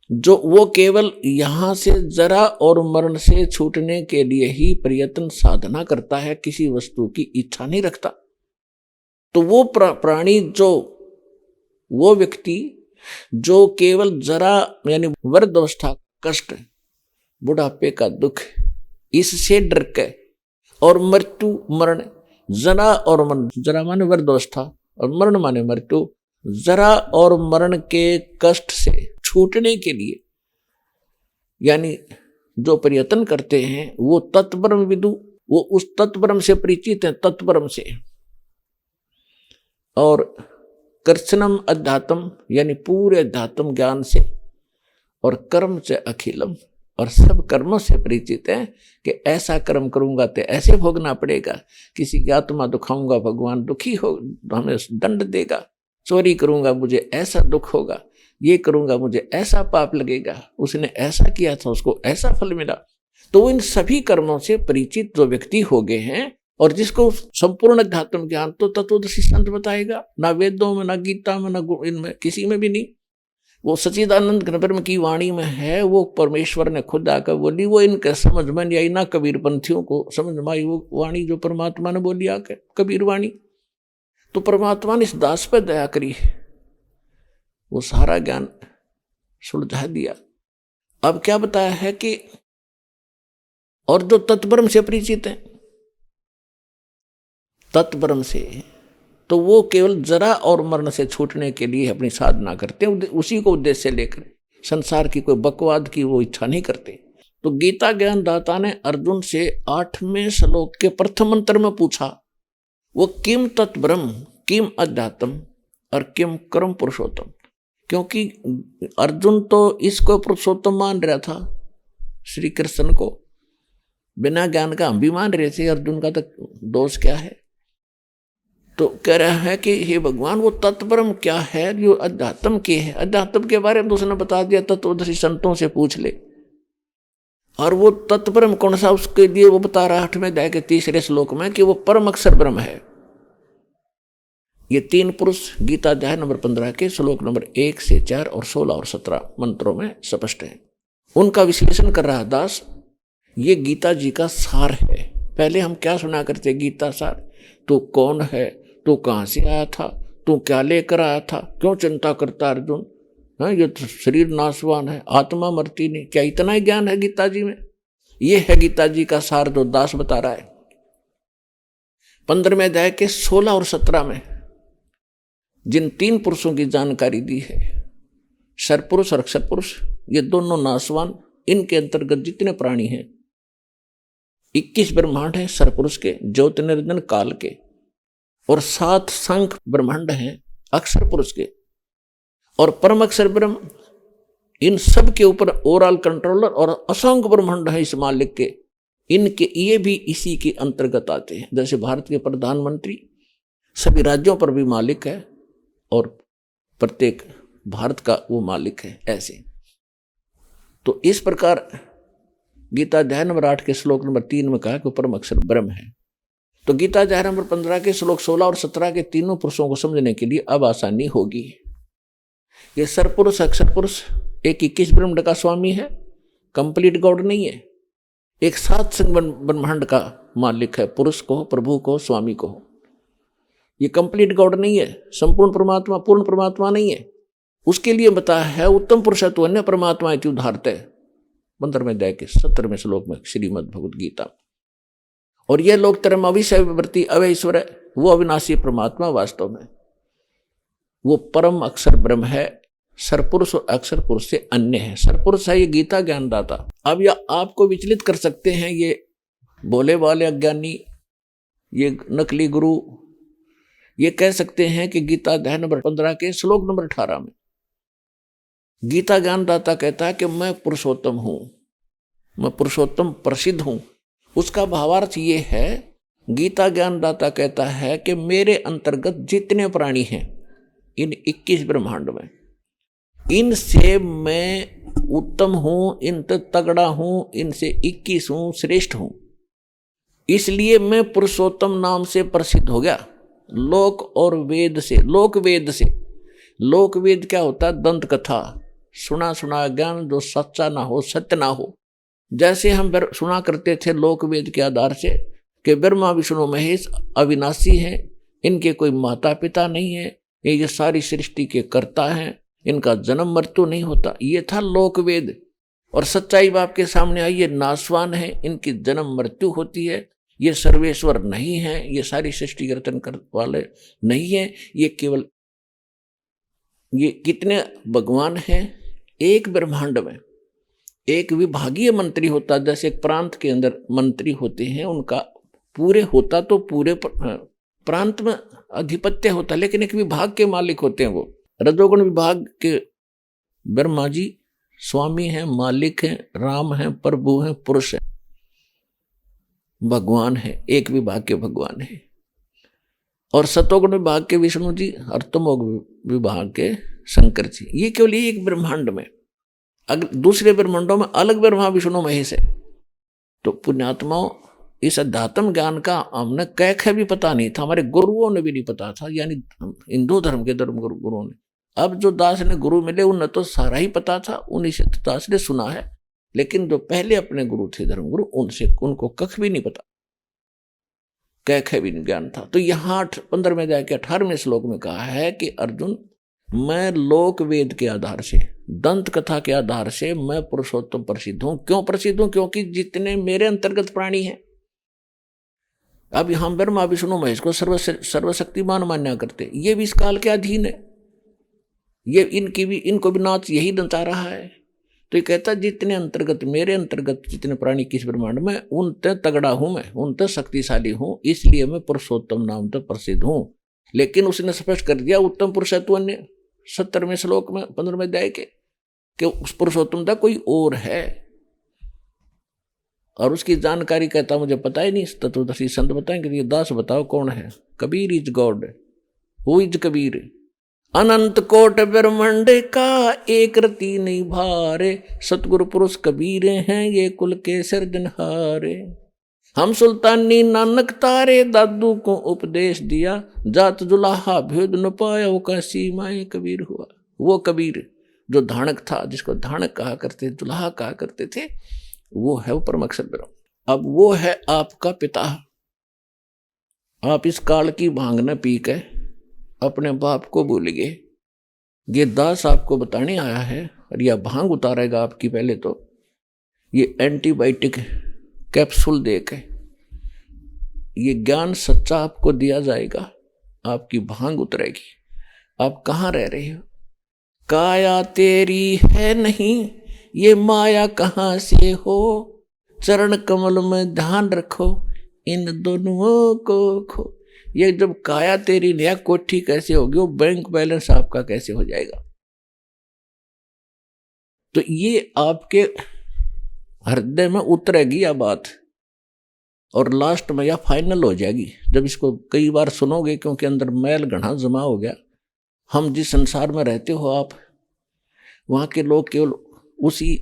जो वो केवल यहां से जरा और मरण से छूटने के लिए ही प्रयत्न साधना करता है, किसी वस्तु की इच्छा नहीं रखता। तो वो प्राणी, जो वो व्यक्ति जो केवल जरा यानी वृद्धावस्था कष्ट, बुढ़ापे का दुख, इससे डर के और मृत्यु मरण, जरा और मरण, जरा माने वृद्धावस्था और मरण माने मृत्यु, जरा और मरण के कष्ट से छूटने के लिए यानी जो प्रयत्न करते हैं, वो तत्ब्रह्म विदु, वो उस तत्ब्रह्म से परिचित हैं, तत्ब्रह्म से। और कृष्णम अध्यात्म यानी पूरे अध्यात्म ज्ञान से, और कर्म से अखिलम, और सब कर्मों से परिचित है कि ऐसा कर्म करूंगा तो ऐसे भोगना पड़ेगा, किसी की आत्मा दुखाऊंगा भगवान दुखी हो, हमें दंड देगा, चोरी करूंगा मुझे ऐसा दुख होगा, ये करूंगा मुझे ऐसा पाप लगेगा, उसने ऐसा किया था उसको ऐसा फल मिला। तो इन सभी कर्मों से परिचित जो व्यक्ति हो गए हैं, और जिसको संपूर्ण अध्यात्म ज्ञान तो तत्वदर्शी संत बताएगा, ना वेदों में, ना गीता में, ना इनमें किसी में भी नहीं, वो सच्चिदानंद ब्रह्म की वाणी में है। वो परमेश्वर ने खुद आकर बोली, वो इनके समझ में नहीं आई, ना कबीर पंथियों को समझ में आई वो वाणी जो परमात्मा ने बोली आकर, कबीर वाणी। तो परमात्मा ने इस दास पर दया करी, वो सारा ज्ञान सुलझा दिया। अब क्या बताया है कि और जो तत्ब्रह्म से परिचित है, तत्ब्रह्म से, तो वो केवल जरा और मरण से छूटने के लिए अपनी साधना करते हैं, उसी को उद्देश्य लेकर, संसार की कोई बकवाद की वो इच्छा नहीं करते। तो गीता ज्ञान दाता ने अर्जुन से 8वें श्लोक के प्रथम मंत्र में पूछा, वो किम तत्ब्रह्म, किम अध्यात्म और किम कर्म पुरुषोत्तम। क्योंकि अर्जुन तो इसको पुरुषोत्तम मान रहा था, श्री कृष्ण को बिना ज्ञान का हम भी मान रहे थे, अर्जुन का तो दोष क्या है। तो कह रहा है कि हे भगवान, वो तत्ब्रह्म क्या है जो अध्यात्म के है, अध्यात्म के बारे में तो उसने बता दिया, तत्वदर्शी संतों से पूछ ले। और वो तत्ब्रह्म कौन सा, उसके लिए वो बता रहा 8वें अध्याय के 3रे श्लोक में कि वो परम अक्षर ब्रह्म है। ये 3 पुरुष गीता अध्याय नंबर 15 के श्लोक नंबर 1 से 4 और 16 और 17 मंत्रों में स्पष्ट है। उनका विश्लेषण कर रहा दास, ये गीता जी का सार है। पहले हम क्या सुना करते, गीता सार, तू कौन है, तू कहाँ से आया था, तू क्या लेकर आया था, क्यों चिंता करता अर्जुन, हाँ ये तो शरीर नाशवान है, आत्मा मरती नहीं, क्या इतना ही ज्ञान है गीता जी में। ये है गीता जी का सार जो दास बता रहा है। 15वें अध्याय के 16 और 17 में जिन 3 पुरुषों की जानकारी दी है, सरपुरुष और अक्षर पुरुष, ये दोनों नाशवान, इनके अंतर्गत जितने प्राणी हैं, 21 ब्रह्मांड हैं सरपुरुष के, ज्योति निरंजन काल के, और 7 शंख ब्रह्मांड हैं अक्षर पुरुष के, और परम अक्षर ब्रह्म इन सब के ऊपर ओवरऑल कंट्रोलर, और असंख्य ब्रह्मांड है इस मालिक के, इनके ये भी इसी के अंतर्गत आते हैं। जैसे भारत के प्रधानमंत्री सभी राज्यों पर भी मालिक है और प्रत्येक भारत का वो मालिक है, ऐसे। तो इस प्रकार गीता अध्याय नंबर 8 के श्लोक नंबर 3 में कहा कि परम अक्षर ब्रह्म है। तो गीता अध्याय नंबर 15 के श्लोक 16 और 17 के तीनों पुरुषों को समझने के लिए अब आसानी होगी। ये सरपुरुष अक्षर पुरुष एक 21 ब्रह्मांड का स्वामी है, कंप्लीट गॉड नहीं है। एक सात संग ब्रह्मांड का मालिक है, पुरुष को, प्रभु को, स्वामी को। ये कंप्लीट गॉड नहीं है, संपूर्ण परमात्मा, पूर्ण परमात्मा नहीं है। उसके लिए बताया है उत्तम पुरुषत्व अन्य परमात्मा इति उदाहरते 15वें अध्याय के 17वें श्लोक में श्रीमद् भगवद गीता। और यह लोग तरम अविषयवर्ती अवैश्वर है, वो अविनाशी परमात्मा वास्तव में वो परम अक्षर ब्रह्म है, सरपुरुष और अक्षर पुरुष से अन्य है। सरपुरुष है ये गीता ज्ञानदाता। अब यह आपको विचलित कर सकते हैं ये भोले वाले अज्ञानी, ये नकली गुरु। ये कह सकते हैं कि गीता अध्याय नंबर 15 के श्लोक नंबर 18 में गीता ज्ञानदाता कहता है कि मैं पुरुषोत्तम हूं, मैं पुरुषोत्तम प्रसिद्ध हूं। उसका भावार्थ ये है, गीता ज्ञानदाता कहता है कि मेरे अंतर्गत जितने प्राणी हैं इन 21 ब्रह्मांड में, इनसे मैं उत्तम हूं, इनसे तगड़ा हूं, इनसे 21 हूं, श्रेष्ठ हूं। इसलिए मैं पुरुषोत्तम नाम से प्रसिद्ध हो गया लोक और वेद से। लोक वेद से, लोक वेद क्या होता है? दंत कथा, सुना सुना ज्ञान जो सच्चा ना हो, सत्य ना हो। जैसे हम सुना करते थे लोक वेद के आधार से कि ब्रह्मा विष्णु महेश अविनाशी हैं, इनके कोई माता पिता नहीं है, ये सारी सृष्टि के कर्ता हैं, इनका जन्म मृत्यु नहीं होता। ये था लोक वेद। और सच्चाई बाप के सामने आई, ये नाशवान है, इनकी जन्म मृत्यु होती है, ये सर्वेश्वर नहीं है, ये सारी सृष्टि के रचन करने वाले नहीं है, ये केवल ये कितने भगवान हैं एक ब्रह्मांड में। एक विभागीय मंत्री होता, जैसे एक प्रांत के अंदर मंत्री होते हैं, उनका पूरे होता तो पूरे प्रांत में अधिपत्य होता, लेकिन एक विभाग के मालिक होते हैं। वो रजोगुण विभाग के ब्रह्मा जी स्वामी हैं, मालिक हैं, राम हैं, प्रभु हैं, पुरुष हैं, भगवान है, एक विभाग के भगवान है। और सतोगुण विभाग के विष्णु जी और तमोग विभाग के शंकर जी। ये केवल एक ब्रह्मांड में, दूसरे ब्रह्मांडों में अलग ब्रह्मा विष्णु महेश है। तो पुण्यात्माओं, इस अध्यात्म ज्ञान का हमने कह भी पता नहीं था, हमारे गुरुओं ने भी नहीं पता था, यानी हिंदू धर्म के धर्म गुरुओं ने। अब जो दास ने गुरु मिले उन्हें तो सारा ही पता था, उन्हीं से दास ने सुना है। लेकिन जो पहले अपने गुरु थे धर्मगुरु, उनको कख भी नहीं पता, कह भी नहीं ज्ञान था। तो यहाँ 15वें अध्याय के 18वें श्लोक में कहा है कि अर्जुन, मैं लोक वेद के आधार से, दंत कथा के आधार से मैं पुरुषोत्तम प्रसिद्ध हूं। क्यों प्रसिद्ध हूं? क्योंकि जितने मेरे अंतर्गत प्राणी हैं, अब यहां ब्रह्मा विष्णु महेश को सर्वशक्तिमान मान्या करते, ये भी इस काल के अधीन है, ये इनको भी नाच यही नचा रहा है। तो ये कहता जितने अंतर्गत, मेरे अंतर्गत जितने प्राणी किस ब्रह्मांड में, उनते तगड़ा हूं मैं, उनते शक्तिशाली हूं, इसलिए मैं पुरुषोत्तम नाम से प्रसिद्ध हूं। लेकिन उसने स्पष्ट कर दिया उत्तम पुरुषत्व ने 17वें श्लोक में 15वें अध्याय के, कि उस पुरुषोत्तमता कोई और है, और उसकी जानकारी कहता मुझे पता ही नहीं। तत्वदर्शी संत बताएंगे, ये दास बताओ कौन है? Kabir is God. Who is Kabir? अनंत कोट ब्रह्मांड का एक रति नहीं भारे, सतगुरु पुरुष कबीर हैं ये कुल के सिरजनहारे। हम सुल्तानी नानक तारे, दादू को उपदेश दिया, जात जुलाहा भेद न पाया, वो का सीमाएं कबीर हुआ। वो कबीर जो धानक था, जिसको धानक कहा करते, जुलाहा कहा करते थे, वो है वो परम अक्षर ब्रह्म। अब वो है आपका पिता। आप इस काल की भांग न पी के अपने बाप को भूल गए। ये दास आपको बताने आया है, और यह भांग उतारेगा आपकी। पहले तो ये एंटीबायोटिक कैप्सूल दे के ये ज्ञान सच्चा आपको दिया जाएगा, आपकी भांग उतरेगी। आप कहाँ रह रहे हो? काया तेरी है नहीं, ये माया कहाँ से हो, चरण कमल में ध्यान रखो, इन दोनों को खो। ये जब काया तेरी नया कोठी कैसे होगी, वो बैंक बैलेंस आपका कैसे हो जाएगा? तो ये आपके हृदय में उतरेगी यह बात और लास्ट में यह फाइनल हो जाएगी जब इसको कई बार सुनोगे, क्योंकि अंदर मैल घना जमा हो गया। हम जिस संसार में रहते हो आप, वहाँ के लोग केवल उसी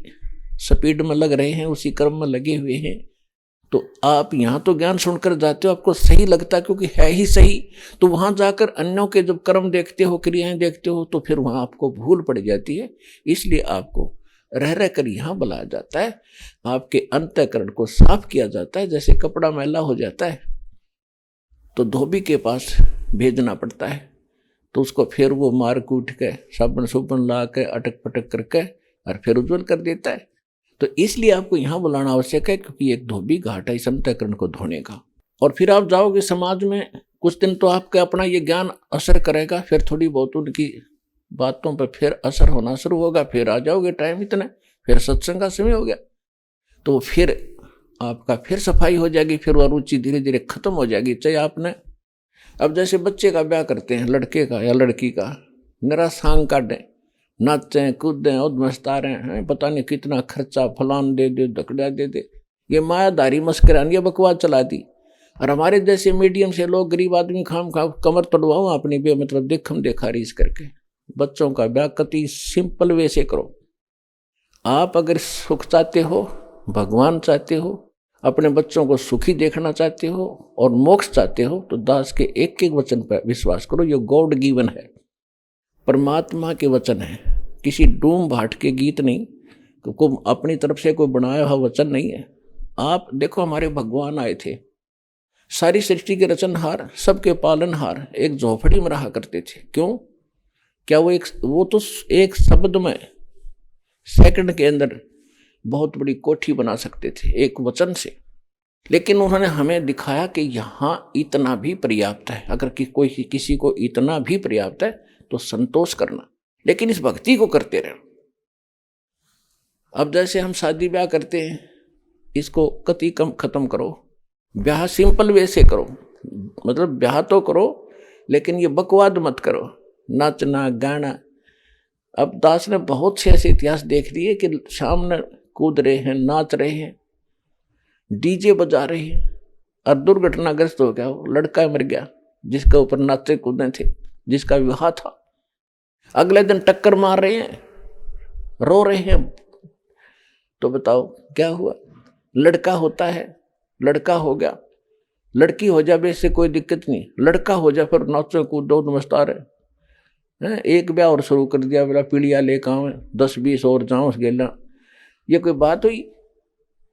स्पीड में लग रहे हैं, उसी कर्म में लगे हुए हैं। तो आप यहाँ तो ज्ञान सुनकर जाते हो, आपको सही लगता है क्योंकि है ही सही, तो वहाँ जाकर अन्यों के जब कर्म देखते हो, क्रियाएं देखते हो, तो फिर वहाँ आपको भूल पड़ जाती है। इसलिए आपको रह रह कर यहाँ बुलाया जाता है, आपके अंतःकरण को साफ किया जाता है। जैसे कपड़ा मैला हो जाता है तो धोबी के पास भेजना पड़ता है, तो उसको फिर वो मार कूट के साबुन सुबन ला के अटक पटक करके और फिर उज्जवल कर देता है। तो इसलिए आपको यहाँ बुलाना आवश्यक है, क्योंकि एक धोबी घाट है इस अंतःकरण को धोने का। और फिर आप जाओगे समाज में, कुछ दिन तो आपका अपना ये ज्ञान असर करेगा, फिर थोड़ी बहुत उनकी बातों पर फिर असर होना शुरू होगा, फिर आ जाओगे टाइम इतना, फिर सत्संग का समय हो गया, तो फिर आपका फिर सफाई हो जाएगी, फिर वह रुचि धीरे धीरे खत्म हो जाएगी। चाहे आपने अब जैसे बच्चे का ब्याह करते हैं, लड़के का या लड़की का, मेरा सांग काटें, नाचें कूदें और मस्तारें हैं, पता नहीं कितना खर्चा, फलान दे दे धकड़ा दे दे, ये मायादारी मस्करानी ये बकवास चला दी। और हमारे जैसे मीडियम से लोग, गरीब आदमी, खाम खा कमर तोड़वाओ अपनी बे मतलब देखम देखा रीस करके। बच्चों का ब्याह कति सिंपल वे से करो। आप अगर सुख चाहते हो, भगवान चाहते हो, अपने बच्चों को सुखी देखना चाहते हो और मोक्ष चाहते हो, तो दास के एक एक वचन पर विश्वास करो। ये गॉड गिवन है, परमात्मा के वचन है, किसी डूम भाट के गीत नहीं, को अपनी तरफ से कोई बनाया हुआ वचन नहीं है। आप देखो, हमारे भगवान आए थे, सारी सृष्टि के रचनहार, सबके पालनहार, एक झोपड़ी में रहा करते थे। क्यों? क्या वो तो एक शब्द में सेकंड के अंदर बहुत बड़ी कोठी बना सकते थे एक वचन से, लेकिन उन्होंने हमें दिखाया कि यहाँ इतना भी पर्याप्त है। अगर कोई किसी को इतना भी पर्याप्त है तो संतोष करना, लेकिन इस भक्ति को करते रहे। अब जैसे हम शादी ब्याह करते हैं, इसको कति कम खत्म करो, ब्याह सिंपल वे से करो, मतलब ब्याह तो करो लेकिन ये बकवाद मत करो, नाचना गाना। अब दास ने बहुत से ऐसे इतिहास देख लिए कि सामने कूद रहे हैं, नाच रहे हैं, डीजे बजा रहे हैं, और दुर्घटनाग्रस्त हो गया, लड़का मर गया जिसके ऊपर नाचे कूदे थे, जिसका विवाह था। अगले दिन टक्कर मार रहे हैं, रो रहे हैं। तो बताओ क्या हुआ? लड़का होता है, लड़का हो गया, लड़की हो जाए इससे कोई दिक्कत नहीं, लड़का हो जाए फिर नाचो कूदो नमस्कार है। एक ब्याह और शुरू कर दिया, बोला पीढ़िया ले आवे 10-20 और जाऊं उस गेला, ये कोई बात हुई?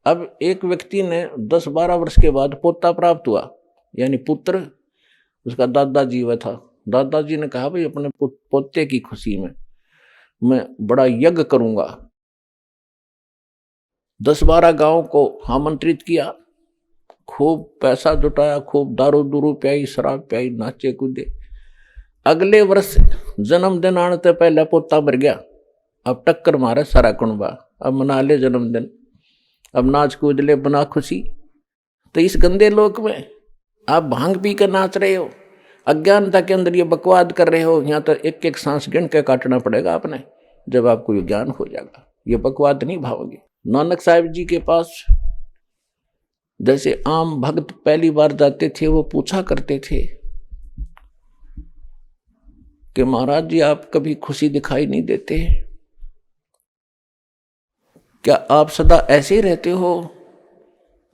अब एक व्यक्ति ने 10-12 वर्ष के बाद पोता प्राप्त हुआ, यानी पुत्र, उसका दादाजी हुआ था। दादाजी ने कहा भाई अपने पोते की खुशी में मैं बड़ा यज्ञ करूंगा। 10-12 गांव को आमंत्रित किया, खूब पैसा जुटाया, खूब दारू दूरू पियाई, शराब पियाई, नाचे कूदे। अगले वर्ष जन्मदिन आने से पहले पोता मर गया। अब टक्कर मारे सारा कुंबा, अब मना ले जन्मदिन, अब नाच कूद ले, बना खुशी। तो इस गंदे लोक में आप भांग पी कर नाच रहे हो, अज्ञानता के अंदर ये बकवाद कर रहे हो। यहाँ तो एक एक सांस गिन के काटना पड़ेगा आपने, जब आपको ये ज्ञान हो जाएगा। ये बकवाद नहीं भावोगे। नानक साहिब जी के पास जैसे आम भक्त पहली बार जाते थे, वो पूछा करते थे कि महाराज जी आप कभी खुशी दिखाई नहीं देते, क्या आप सदा ऐसे ही रहते हो,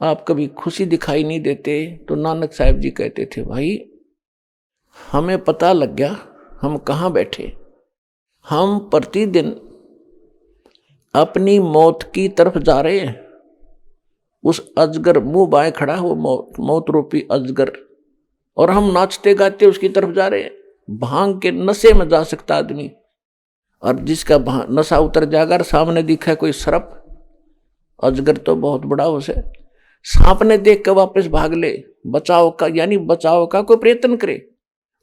आप कभी खुशी दिखाई नहीं देते? तो नानक साहिब जी कहते थे, भाई हमें पता लग गया हम कहाँ बैठे। हम प्रतिदिन अपनी मौत की तरफ जा रहे हैं। उस अजगर मुंह बाएं खड़ा हो, मौत रूपी अजगर, और हम नाचते गाते उसकी तरफ जा रहे हैं। भांग के नशे में जा सकता आदमी, और जिसका नशा उतर जाएगा, सामने दिखा कोई सर्प, अजगर तो बहुत बड़ा उसे, सांप ने देख कर वापस भाग ले, बचाव का यानी बचाव का कोई प्रयत्न करे।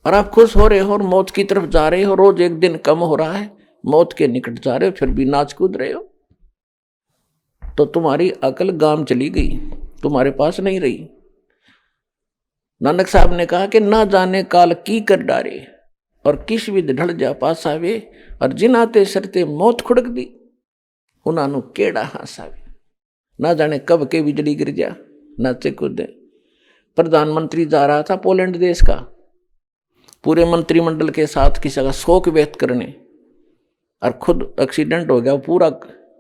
और आप खुश हो रहे हो और मौत की तरफ जा रहे हो, रोज एक दिन कम हो रहा है, मौत के निकट जा रहे हो, फिर भी नाच कूद रहे हो। तो तुम्हारी अकल गाम चली गई, तुम्हारे पास नहीं रही। नानक साहब ने कहा कि ना जाने काल की कर डारे, और किस विध ढल जा पास आवे, और जिन आते सरते मौत खुड़क दी, उन्होंने केड़ा हास आवे। ना जाने कब के बिजली गिर जा, नाचे कूदे, प्रधानमंत्री जा रहा था पोलैंड देश का, पूरे मंत्रिमंडल के साथ किसी का शोक व्यक्त करने, और खुद एक्सीडेंट हो गया।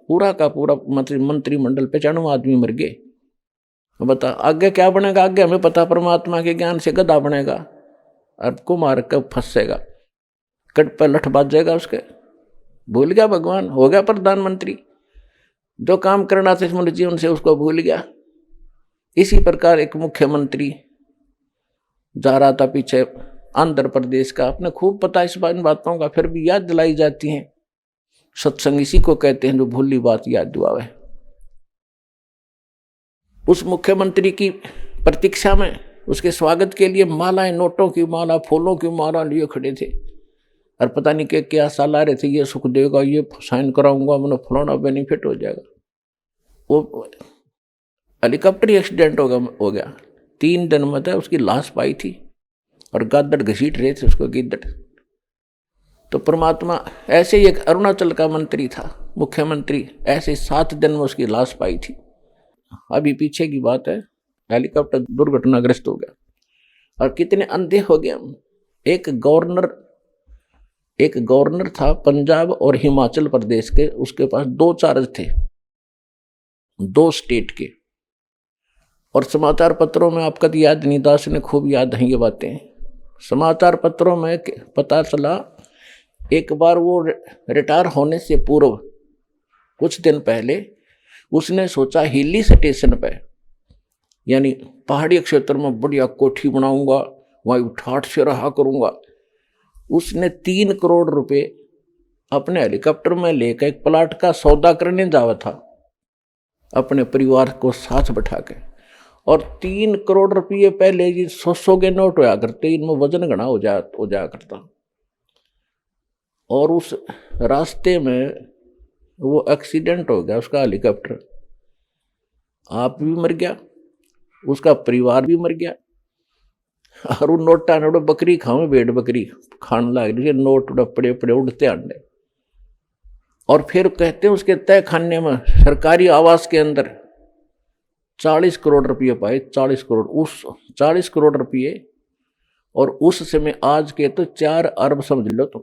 पूरा का पूरा मंत्रिमंडल पे 95 आदमी मर गए। बता आगे क्या बनेगा? आगे हमें पता, परमात्मा के ज्ञान से गधा बनेगा और कुमार कब फंसेगा, कट पर लठ बाज जाएगा उसके। भूल गया भगवान, हो गया प्रधानमंत्री, जो काम करना था इस जीवन से उसको भूल गया। इसी प्रकार एक मुख्यमंत्री जा रहा था पीछे आंध्र प्रदेश का, अपने खूब पता इस इन बातों का, फिर भी याद दिलाई जाती हैं। सत्संग इसी को कहते हैं जो भूली बात याद दिलावे। उस मुख्यमंत्री की प्रतीक्षा में, उसके स्वागत के लिए मालाएं, नोटों की माला, फूलों की माला लिए खड़े थे, और पता नहीं क्या साल आ रहे थे, ये सुख देगा, ये साइन कराऊंगा, मैंने फलाना बेनिफिट हो जाएगा। वो हेलीकॉप्टर एक्सीडेंट हो गया 3 दिन में था, उसकी लाश पाई थी और गादड़ घसीट रहे थे उसको, गिद्दड़। तो परमात्मा ऐसे ही एक अरुणाचल का मंत्री था, मुख्यमंत्री, ऐसे 7 दिन में उसकी लाश पाई थी। अभी पीछे की बात है, हेलीकॉप्टर दुर्घटनाग्रस्त हो गया और कितने अंधे हो गए हम। एक गवर्नर था पंजाब और हिमाचल प्रदेश के, उसके पास 2 चार्ज थे, 2 स्टेट के। और समाचार पत्रों में आपका तो याद नहीं, दास ने खूब याद है ये बातें। समाचार पत्रों में पता चला एक बार वो रिटायर होने से पूर्व कुछ दिन पहले उसने सोचा हिली स्टेशन पे, यानी पहाड़ी क्षेत्र में बढ़िया कोठी बनाऊंगा, वहीं ठाठ से रहा करूंगा। उसने 3 करोड़ रुपए अपने हेलीकॉप्टर में लेकर एक प्लाट का सौदा करने जावा था, अपने परिवार को साथ बैठा के। और 3 करोड़ रुपये पहले ये 100 के नोट होया करते, इनमें वजन घना हो जाया करता। और उस रास्ते में वो एक्सीडेंट हो गया, उसका हेलीकॉप्टर, आप भी मर गया, उसका परिवार भी मर गया। और वो नोटा नोट बकरी खावे, भेड़ बकरी खाने लग रही, नोट पड़े पड़े उड़ते अंडे। और फिर कहते हैं उसके तय खाने में सरकारी आवास के अंदर 40 करोड़ रुपये पाए, 40 करोड़, उस 40 करोड़ रुपये, और उस समय आज के तो 4 अरब समझ लो तुम।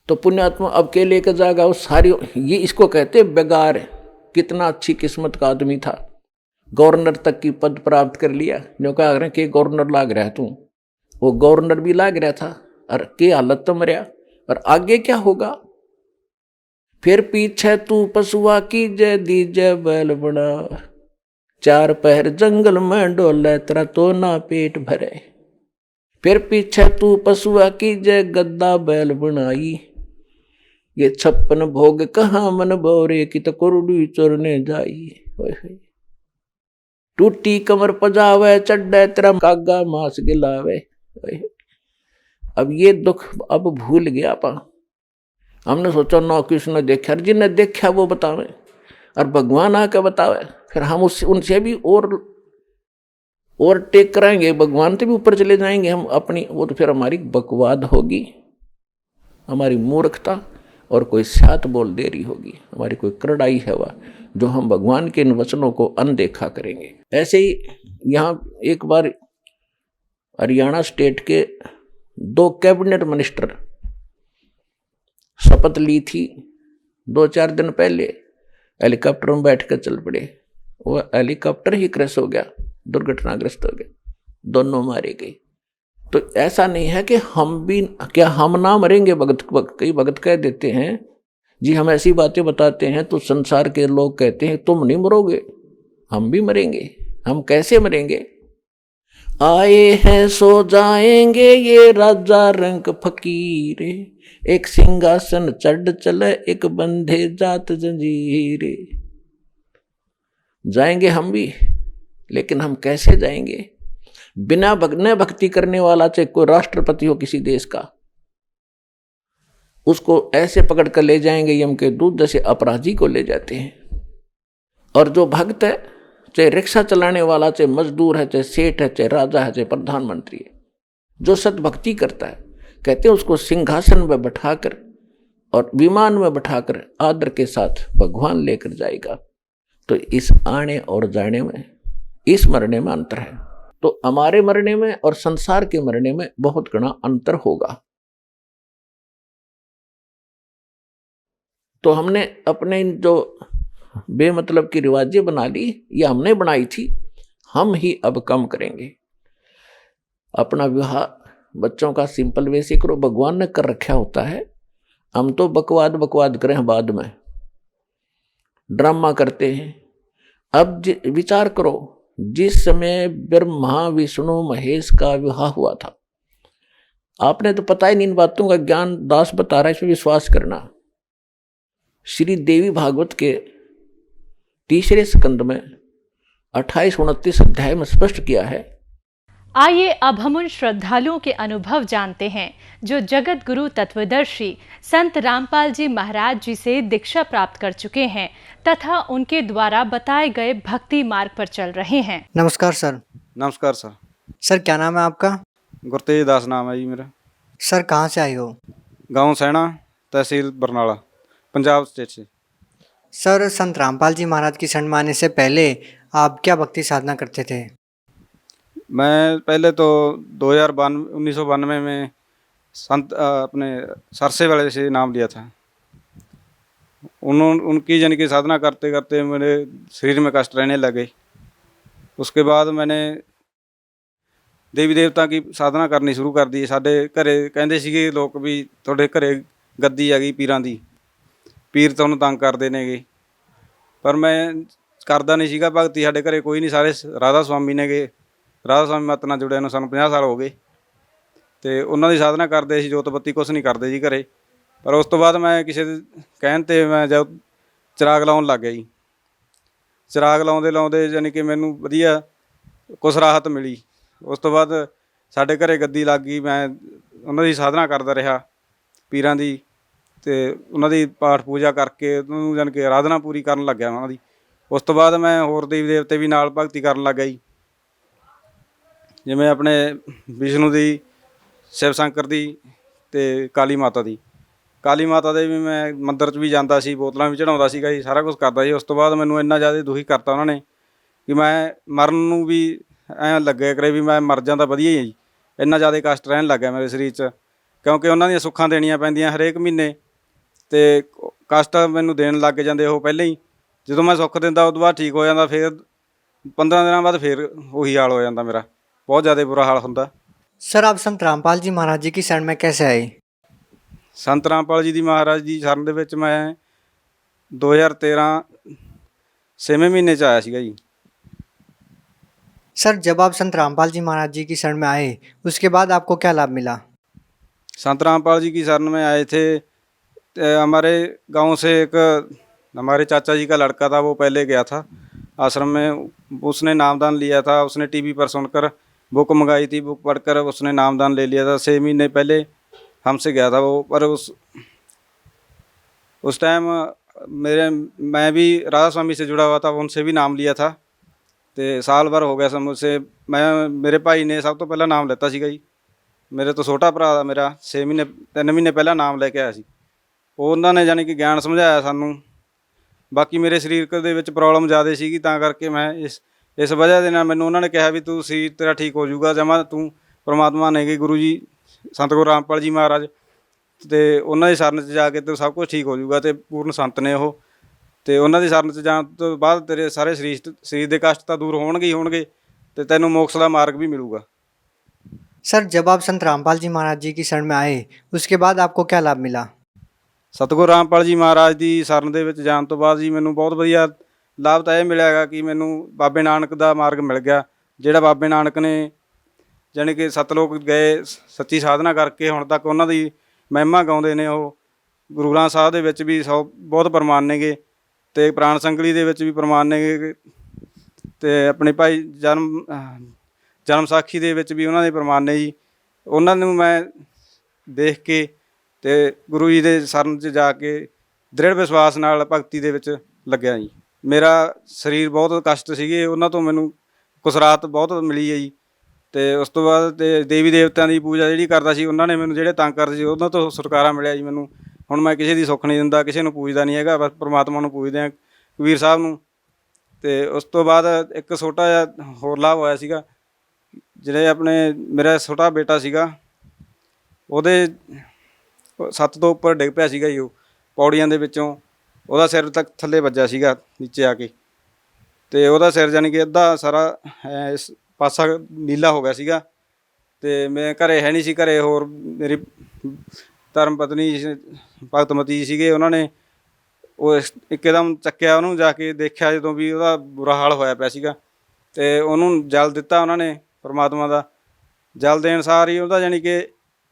तो पुण्यात्मा अब के लेकर जाएगा वो सारी, ये इसको कहते बेगार। कितना अच्छी किस्मत का आदमी था, गवर्नर तक की पद प्राप्त कर लिया। जो कह रहे कि गवर्नर लाग रहा है तू, वो गवर्नर भी लाग रहा था और के हालत तो मरिया। और आगे क्या होगा? फिर पीछे तू पशुआ की जय दीजय बैल बना, 4 पहर जंगल में डोले तेरा तो ना पेट भरे। फिर पीछे तू पशुआ की जय गद्दा बैल बनाई, ये 56 भोग कहाँ मन बोरे की तो कुरडी चोरने जाई। टूटी कमर पजावे चड्डे तेरा कागा मांस गिलावे। अब ये दुख अब भूल गया पा। हमने सोचा ना किसने देखा, जिन्हें देखा वो बतावे और भगवान आके बतावे, फिर हम उनसे भी और टेक कराएंगे, भगवान से भी ऊपर चले जाएंगे हम अपनी। वो तो फिर हमारी बकवाद होगी, हमारी मूर्खता, और कोई सात बोल देरी होगी, हमारी कोई करड़ाई है वह, जो हम भगवान के इन वचनों को अनदेखा करेंगे। ऐसे ही यहाँ एक बार हरियाणा स्टेट के 2 कैबिनेट मिनिस्टर शपथ ली थी 2-4 दिन पहले, हेलीकॉप्टर में बैठ कर चल पड़े। वो हेलीकॉप्टर ही क्रैश हो गया, दुर्घटनाग्रस्त हो गया, दोनों मारे गए। तो ऐसा नहीं है कि हम भी, क्या हम ना मरेंगे? कई भगत कह देते हैं जी, हम ऐसी बातें बताते हैं तो संसार के लोग कहते हैं तुम नहीं मरोगे, हम भी मरेंगे। हम कैसे मरेंगे? आए हैं सो जाएंगे ये राजा रंग फकीर, एक सिंहासन चढ़ चले एक बंधे जात जंजीरे। जाएंगे हम भी, लेकिन हम कैसे जाएंगे? बिना भक्ति करने वाला, चाहे कोई राष्ट्रपति हो किसी देश का, उसको ऐसे पकड़ कर ले जाएंगे यम के दूध जैसे अपराधी को ले जाते हैं। और जो भक्त है, चाहे रिक्शा चलाने वाला, चाहे मजदूर है, चाहे सेठ है, चाहे राजा है, चाहे प्रधानमंत्री है, जो सद्भक्ति करता है, कहते हैं उसको सिंहासन में बैठाकर और विमान में बैठाकर आदर के साथ भगवान लेकर जाएगा। तो इस आने और जाने में इस मरने में अंतर है। तो हमारे मरने में और संसार के मरने में बहुत घना अंतर होगा। तो हमने अपने जो बेमतलब की रिवाजें बना ली, ये हमने बनाई थी, हम ही अब कम करेंगे। अपना विवाह बच्चों का सिंपल वैसे करो, भगवान ने कर रखा होता है। हम तो बकवाद बकवाद करें, बाद में ड्रामा करते हैं। अब विचार करो, जिस समय ब्रह्मा विष्णु महेश का विवाह हुआ था, आपने तो पता ही नहीं, इन बातों का ज्ञान दास बता रहा है, इसमें विश्वास करना। श्री देवी भागवत के तीसरे स्कंद में 28-29 अध्याय में स्पष्ट किया है। आइए अब हम उन श्रद्धालुओं के अनुभव जानते हैं जो जगत गुरु तत्वदर्शी संत रामपाल जी महाराज जी से दीक्षा प्राप्त कर चुके हैं तथा उनके द्वारा बताए गए भक्ति मार्ग पर चल रहे हैं। नमस्कार सर। नमस्कार सर। सर क्या नाम है आपका? गुरतेज दास नाम है जी मेरा। सर कहाँ से आए हो? गांव सैना, तहसील बरनाला, पंजाब स्टेट से। सर संत रामपाल जी महाराज की शरण में आने से पहले आप क्या भक्ति साधना करते थे? मैं पहले तो 1992 में संत अपने सरसे वाले से नाम लिया था। उनकी यानी कि साधना करते करते मेरे शरीर में कष्ट रहने लगे। उसके बाद मैंने देवी देवता की साधना करनी शुरू कर दी। साडे घरे कहंदे सीगे लोग भी तुहाडे घरे गद्दी आ गई पीरां दी, पीर तुहानूं तंग करदे नेगे, पर मैं करदा नहीं सीगा भगती। साडे घरे कोई नहीं, सारे राधा स्वामी नेगे। राधा स्वामी मत नाल जुड़िया ਨੂੰ ਸਾਨੂੰ 50 ਸਾਲ ਹੋ ਗਏ ਤੇ ਉਹਨਾਂ ਦੀ ਸਾਧਨਾ ਕਰਦੇ ਸੀ। ਜੋਤ ਬੱਤੀ ਕੁਛ ਨਹੀਂ ਕਰਦੇ ਜੀ ਘਰੇ। ਪਰ ਉਸ ਤੋਂ ਬਾਅਦ ਮੈਂ ਕਿਸੇ ਦੇ ਕਹਿਣ 'ਤੇ ਮੈਂ ਜਦ ਚਿਰਾਗ ਲਾਉਣ ਲੱਗ ਗਿਆ ਜੀ। ਚਿਰਾਗ ਲਾਉਂਦੇ ਲਾਉਂਦੇ ਯਾਨੀ ਕਿ ਮੈਨੂੰ ਵਧੀਆ ਕੁਛ ਰਾਹਤ ਮਿਲੀ। ਉਸ ਤੋਂ ਬਾਅਦ ਸਾਡੇ ਘਰੇ ਗੱਦੀ ਲੱਗ ਗਈ। ਮੈਂ ਉਹਨਾਂ ਦੀ ਸਾਧਨਾ ਕਰਦਾ ਰਿਹਾ ਪੀਰਾਂ ਦੀ, ਅਤੇ ਉਹਨਾਂ ਦੀ ਪਾਠ ਪੂਜਾ ਕਰਕੇ ਉਹਨੂੰ ਯਾਨੀ ਕਿ ਆਰਾਧਨਾ ਪੂਰੀ ਕਰਨ ਲੱਗਿਆ ਉਹਨਾਂ ਦੀ। ਉਸ ਤੋਂ ਬਾਅਦ ਮੈਂ ਹੋਰ ਦੇਵੀ ਦੇਵਤੇ ਵੀ ਨਾਲ ਭਗਤੀ ਕਰਨ ਲੱਗ ਗਿਆ ਜੀ, ਜਿਵੇਂ ਆਪਣੇ ਵਿਸ਼ਨੂੰ ਦੀ, ਸ਼ਿਵ ਸ਼ੰਕਰ ਦੀ ਅਤੇ ਕਾਲੀ ਮਾਤਾ ਦੀ। ਕਾਲੀ ਮਾਤਾ ਦੇ ਵੀ ਮੈਂ ਮੰਦਰ 'ਚ ਵੀ ਜਾਂਦਾ ਸੀ, ਬੋਤਲਾਂ ਵੀ ਚੜਾਉਂਦਾ ਸੀਗਾ ਜੀ, ਸਾਰਾ ਕੁਛ ਕਰਦਾ ਸੀ। ਉਸ ਤੋਂ ਬਾਅਦ ਮੈਨੂੰ ਇੰਨਾ ਜ਼ਿਆਦਾ ਦੁਖੀ ਕਰਤਾ ਉਹਨਾਂ ਨੇ ਕਿ ਮੈਂ ਮਰਨ ਨੂੰ ਵੀ ਐਂ ਲੱਗਿਆ ਕਰੇ ਵੀ ਮੈਂ ਮਰ ਜਾਂਦਾ ਵਧੀਆ ਹੀ ਹੈ ਜੀ। ਇੰਨਾ ਜ਼ਿਆਦਾ ਕਸ਼ਟ ਰਹਿਣ ਲੱਗ ਗਿਆ ਮੇਰੇ ਸਰੀਰ 'ਚ, ਕਿਉਂਕਿ ਉਹਨਾਂ ਦੀਆਂ ਸੁੱਖਾਂ ਦੇਣੀਆਂ ਪੈਂਦੀਆਂ ਹਰੇਕ ਮਹੀਨੇ, ਅਤੇ ਕਸ਼ਟ ਮੈਨੂੰ ਦੇਣ ਲੱਗ ਜਾਂਦੇ ਉਹ ਪਹਿਲਾਂ ਹੀ। ਜਦੋਂ ਮੈਂ ਸੁੱਖ ਦਿੰਦਾ ਉਦੋਂ ਬਾਅਦ ਠੀਕ ਹੋ ਜਾਂਦਾ, ਫਿਰ 15 ਦਿਨਾਂ ਬਾਅਦ ਫਿਰ ਉਹੀ ਹਾਲ ਹੋ ਜਾਂਦਾ ਮੇਰਾ, बहुत ज़्यादा बुरा हाल होंदा। सर आप संत रामपाल जी महाराज जी की शरण में कैसे आए? संत रामपाल जी दी महाराज जी शरण दे विच मैं 2013 6वें महीने च आया सीगा जी। सर जब आप संत रामपाल जी महाराज जी की शरण में आए उसके बाद आपको क्या लाभ मिला? संत रामपाल जी की शरण में आए थे, हमारे गांव से एक हमारे चाचा जी का लड़का था, वो पहले गया था आश्रम में। उसने नामदान लिया था, उसने टीवी पर सुनकर बुक मंगाई थी, बुक पढ़कर उसने नामदान ले लिया था। 6 महीने पहले हमसे गया था वो, पर उस टाइम मैं भी राधा स्वामी से जुड़ा हुआ था, उनसे भी नाम लिया था। तो साल भर हो गया सब मुझसे। मेरे भाई ने सब तो पहला नाम लेता सीगा जी, मेरे तो छोटा भरा मेरा 3 महीने पहला नाम लेके आया सी। उन्होंने जानी कि ज्ञान समझाया सानू। बाकी मेरे सरीर ਦੇ ਵਿੱਚ ਪ੍ਰੋਬਲਮ ਜ਼ਿਆਦਾ ਸੀਗੀ, ਤਾਂ ਕਰਕੇ ਮੈਂ ਇਸ ਵਜ੍ਹਾ ਦੇ ਨਾਲ ਮੈਨੂੰ ਉਹਨਾਂ ਨੇ ਕਿਹਾ ਵੀ ਤੂੰ ਸਰੀਰ ਤੇਰਾ ਠੀਕ ਹੋ ਜਾਊਗਾ ਜਮਾਂ, ਤੂੰ ਪਰਮਾਤਮਾ ਨੇ ਗੇ ਗੁਰੂ ਜੀ ਸੰਤ ਗੁਰੂ ਰਾਮਪਾਲ ਜੀ ਮਹਾਰਾਜ, ਅਤੇ ਉਹਨਾਂ ਦੀ ਸ਼ਰਨ 'ਚ ਜਾ ਕੇ ਤੂੰ ਸਭ ਕੁਛ ਠੀਕ ਹੋ ਜਾਊਗਾ, ਅਤੇ ਪੂਰਨ ਸੰਤ ਨੇ ਉਹ। ਅਤੇ ਉਹਨਾਂ ਦੀ ਸ਼ਰਨ 'ਚ ਜਾਣ ਤੋਂ ਬਾਅਦ ਤੇਰੇ ਸਾਰੇ ਸਰੀਰ ਦੇ ਕਸ਼ਟ ਤਾਂ ਦੂਰ ਹੋਣਗੇ ਹੀ ਹੋਣਗੇ, ਅਤੇ ਤੈਨੂੰ ਮੋਕਸ਼ ਦਾ ਮਾਰਗ ਵੀ ਮਿਲੂਗਾ। सर जब आप संत रामपाल जी महाराज जी की शरण में आए उसके बाद आपको क्या लाभ मिला? ਸਤਿਗੁਰੂ ਰਾਮਪਾਲ ਜੀ ਮਹਾਰਾਜ ਦੀ ਸ਼ਰਨ ਦੇ ਵਿੱਚ ਜਾਣ ਤੋਂ ਬਾਅਦ ਜੀ ਮੈਨੂੰ ਬਹੁਤ ਵਧੀਆ ਲਾਭ ਤਾਂ ਇਹ ਮਿਲਿਆ ਹੈਗਾ ਕਿ ਮੈਨੂੰ ਬਾਬੇ ਨਾਨਕ ਦਾ ਮਾਰਗ ਮਿਲ ਗਿਆ। ਜਿਹੜਾ ਬਾਬੇ ਨਾਨਕ ਨੇ ਜਾਣੀ ਕਿ ਸਤਲੋਕ ਗਏ ਸੱਚੀ ਸਾਧਨਾ ਕਰਕੇ, ਹੁਣ ਤੱਕ ਉਹਨਾਂ ਦੀ ਮਹਿਮਾ ਗਾਉਂਦੇ ਨੇ ਉਹ। ਗੁਰੂ ਗ੍ਰੰਥ ਸਾਹਿਬ ਦੇ ਵਿੱਚ ਵੀ ਬਹੁਤ ਪ੍ਰਮਾਣ ਨੇਗੇ, ਅਤੇ ਪ੍ਰਾਣ ਸੰਗਲੀ ਦੇ ਵਿੱਚ ਵੀ ਪ੍ਰਮਾਣ ਨੇਗੇ, ਅਤੇ ਆਪਣੇ ਭਾਈ ਜਨਮ ਸਾਖੀ ਦੇ ਵਿੱਚ ਵੀ ਉਹਨਾਂ ਦੇ ਪ੍ਰਮਾਣ ਨੇ ਜੀ। ਉਹਨਾਂ ਨੂੰ ਮੈਂ ਦੇਖ ਕੇ ਅਤੇ ਗੁਰੂ ਜੀ ਦੇ ਸ਼ਰਨ 'ਚ ਜਾ ਕੇ ਦ੍ਰਿੜ ਵਿਸ਼ਵਾਸ ਨਾਲ ਭਗਤੀ ਦੇ ਵਿੱਚ ਲੱਗਿਆ ਜੀ। ਮੇਰਾ ਸਰੀਰ ਬਹੁਤ ਕਸ਼ਟ ਸੀਗੇ, ਉਹਨਾਂ ਤੋਂ ਮੈਨੂੰ ਕੁਛ ਰਾਹਤ ਬਹੁਤ ਮਿਲੀ ਹੈ ਜੀ। ਅਤੇ ਉਸ ਤੋਂ ਬਾਅਦ ਅਤੇ ਦੇਵੀ ਦੇਵਤਿਆਂ ਦੀ ਪੂਜਾ ਜਿਹੜੀ ਕਰਦਾ ਸੀ, ਉਹਨਾਂ ਨੇ ਮੈਨੂੰ ਜਿਹੜੇ ਤੰਗ ਕਰਦੇ ਸੀ ਉਹਨਾਂ ਤੋਂ ਛੁਟਕਾਰਾ ਮਿਲਿਆ ਜੀ ਮੈਨੂੰ। ਹੁਣ ਮੈਂ ਕਿਸੇ ਦੀ ਸੁੱਖ ਨਹੀਂ ਦਿੰਦਾ, ਕਿਸੇ ਨੂੰ ਪੂਜਦਾ ਨਹੀਂ ਹੈਗਾ, ਬਸ ਪਰਮਾਤਮਾ ਨੂੰ ਪੂਜਦੇ ਹਾਂ, ਕਬੀਰ ਸਾਹਿਬ ਨੂੰ। ਤੇ ਉਸ ਤੋਂ ਬਾਅਦ ਇੱਕ ਛੋਟਾ ਜਿਹਾ ਹੋਰ ਲਾਭ ਹੋਇਆ ਸੀਗਾ। ਜਿਹੜੇ ਆਪਣੇ ਮੇਰਾ ਛੋਟਾ ਬੇਟਾ ਸੀਗਾ, ਉਹਦੇ 7 ਤੋਂ ਉੱਪਰ ਡਿੱਗ ਪਿਆ ਸੀਗਾ ਜੀ, ਉਹ ਪੌੜੀਆਂ ਦੇ ਵਿੱਚੋਂ ਉਹਦਾ ਸਿਰ ਤੱਕ ਥੱਲੇ ਵੱਜਿਆ ਸੀਗਾ ਨੀਚੇ ਆ ਕੇ, ਤੇ ਉਹਦਾ ਸਿਰ ਜਾਣੀ ਕਿ ਅੱਧਾ ਸਾਰਾ ਇਸ ਪਾਸਾ ਨੀਲਾ ਹੋ ਗਿਆ ਸੀਗਾ। ਤੇ ਮੈਂ ਘਰੇ ਹੈ ਨਹੀਂ ਸੀ, ਘਰੇ ਹੋਰ ਮੇਰੀ ਧਰਮ ਪਤਨੀ ਭਗਤਮਤੀ ਸੀਗੇ, ਉਹਨਾਂ ਨੇ ਉਹ ਇੱਕਦਮ ਚੱਕਿਆ ਉਹਨੂੰ, ਜਾ ਕੇ ਦੇਖਿਆ ਜਦੋਂ ਵੀ ਉਹਦਾ ਬੁਰਾ ਹਾਲ ਹੋਇਆ ਪਿਆ ਸੀਗਾ, ਤੇ ਉਹਨੂੰ ਜਲ ਦਿੱਤਾ ਉਹਨਾਂ ਨੇ ਪਰਮਾਤਮਾ ਦਾ। ਜਲ ਦੇਣ ਸਾਰ ਹੀ ਉਹਦਾ ਜਾਣੀ ਕਿ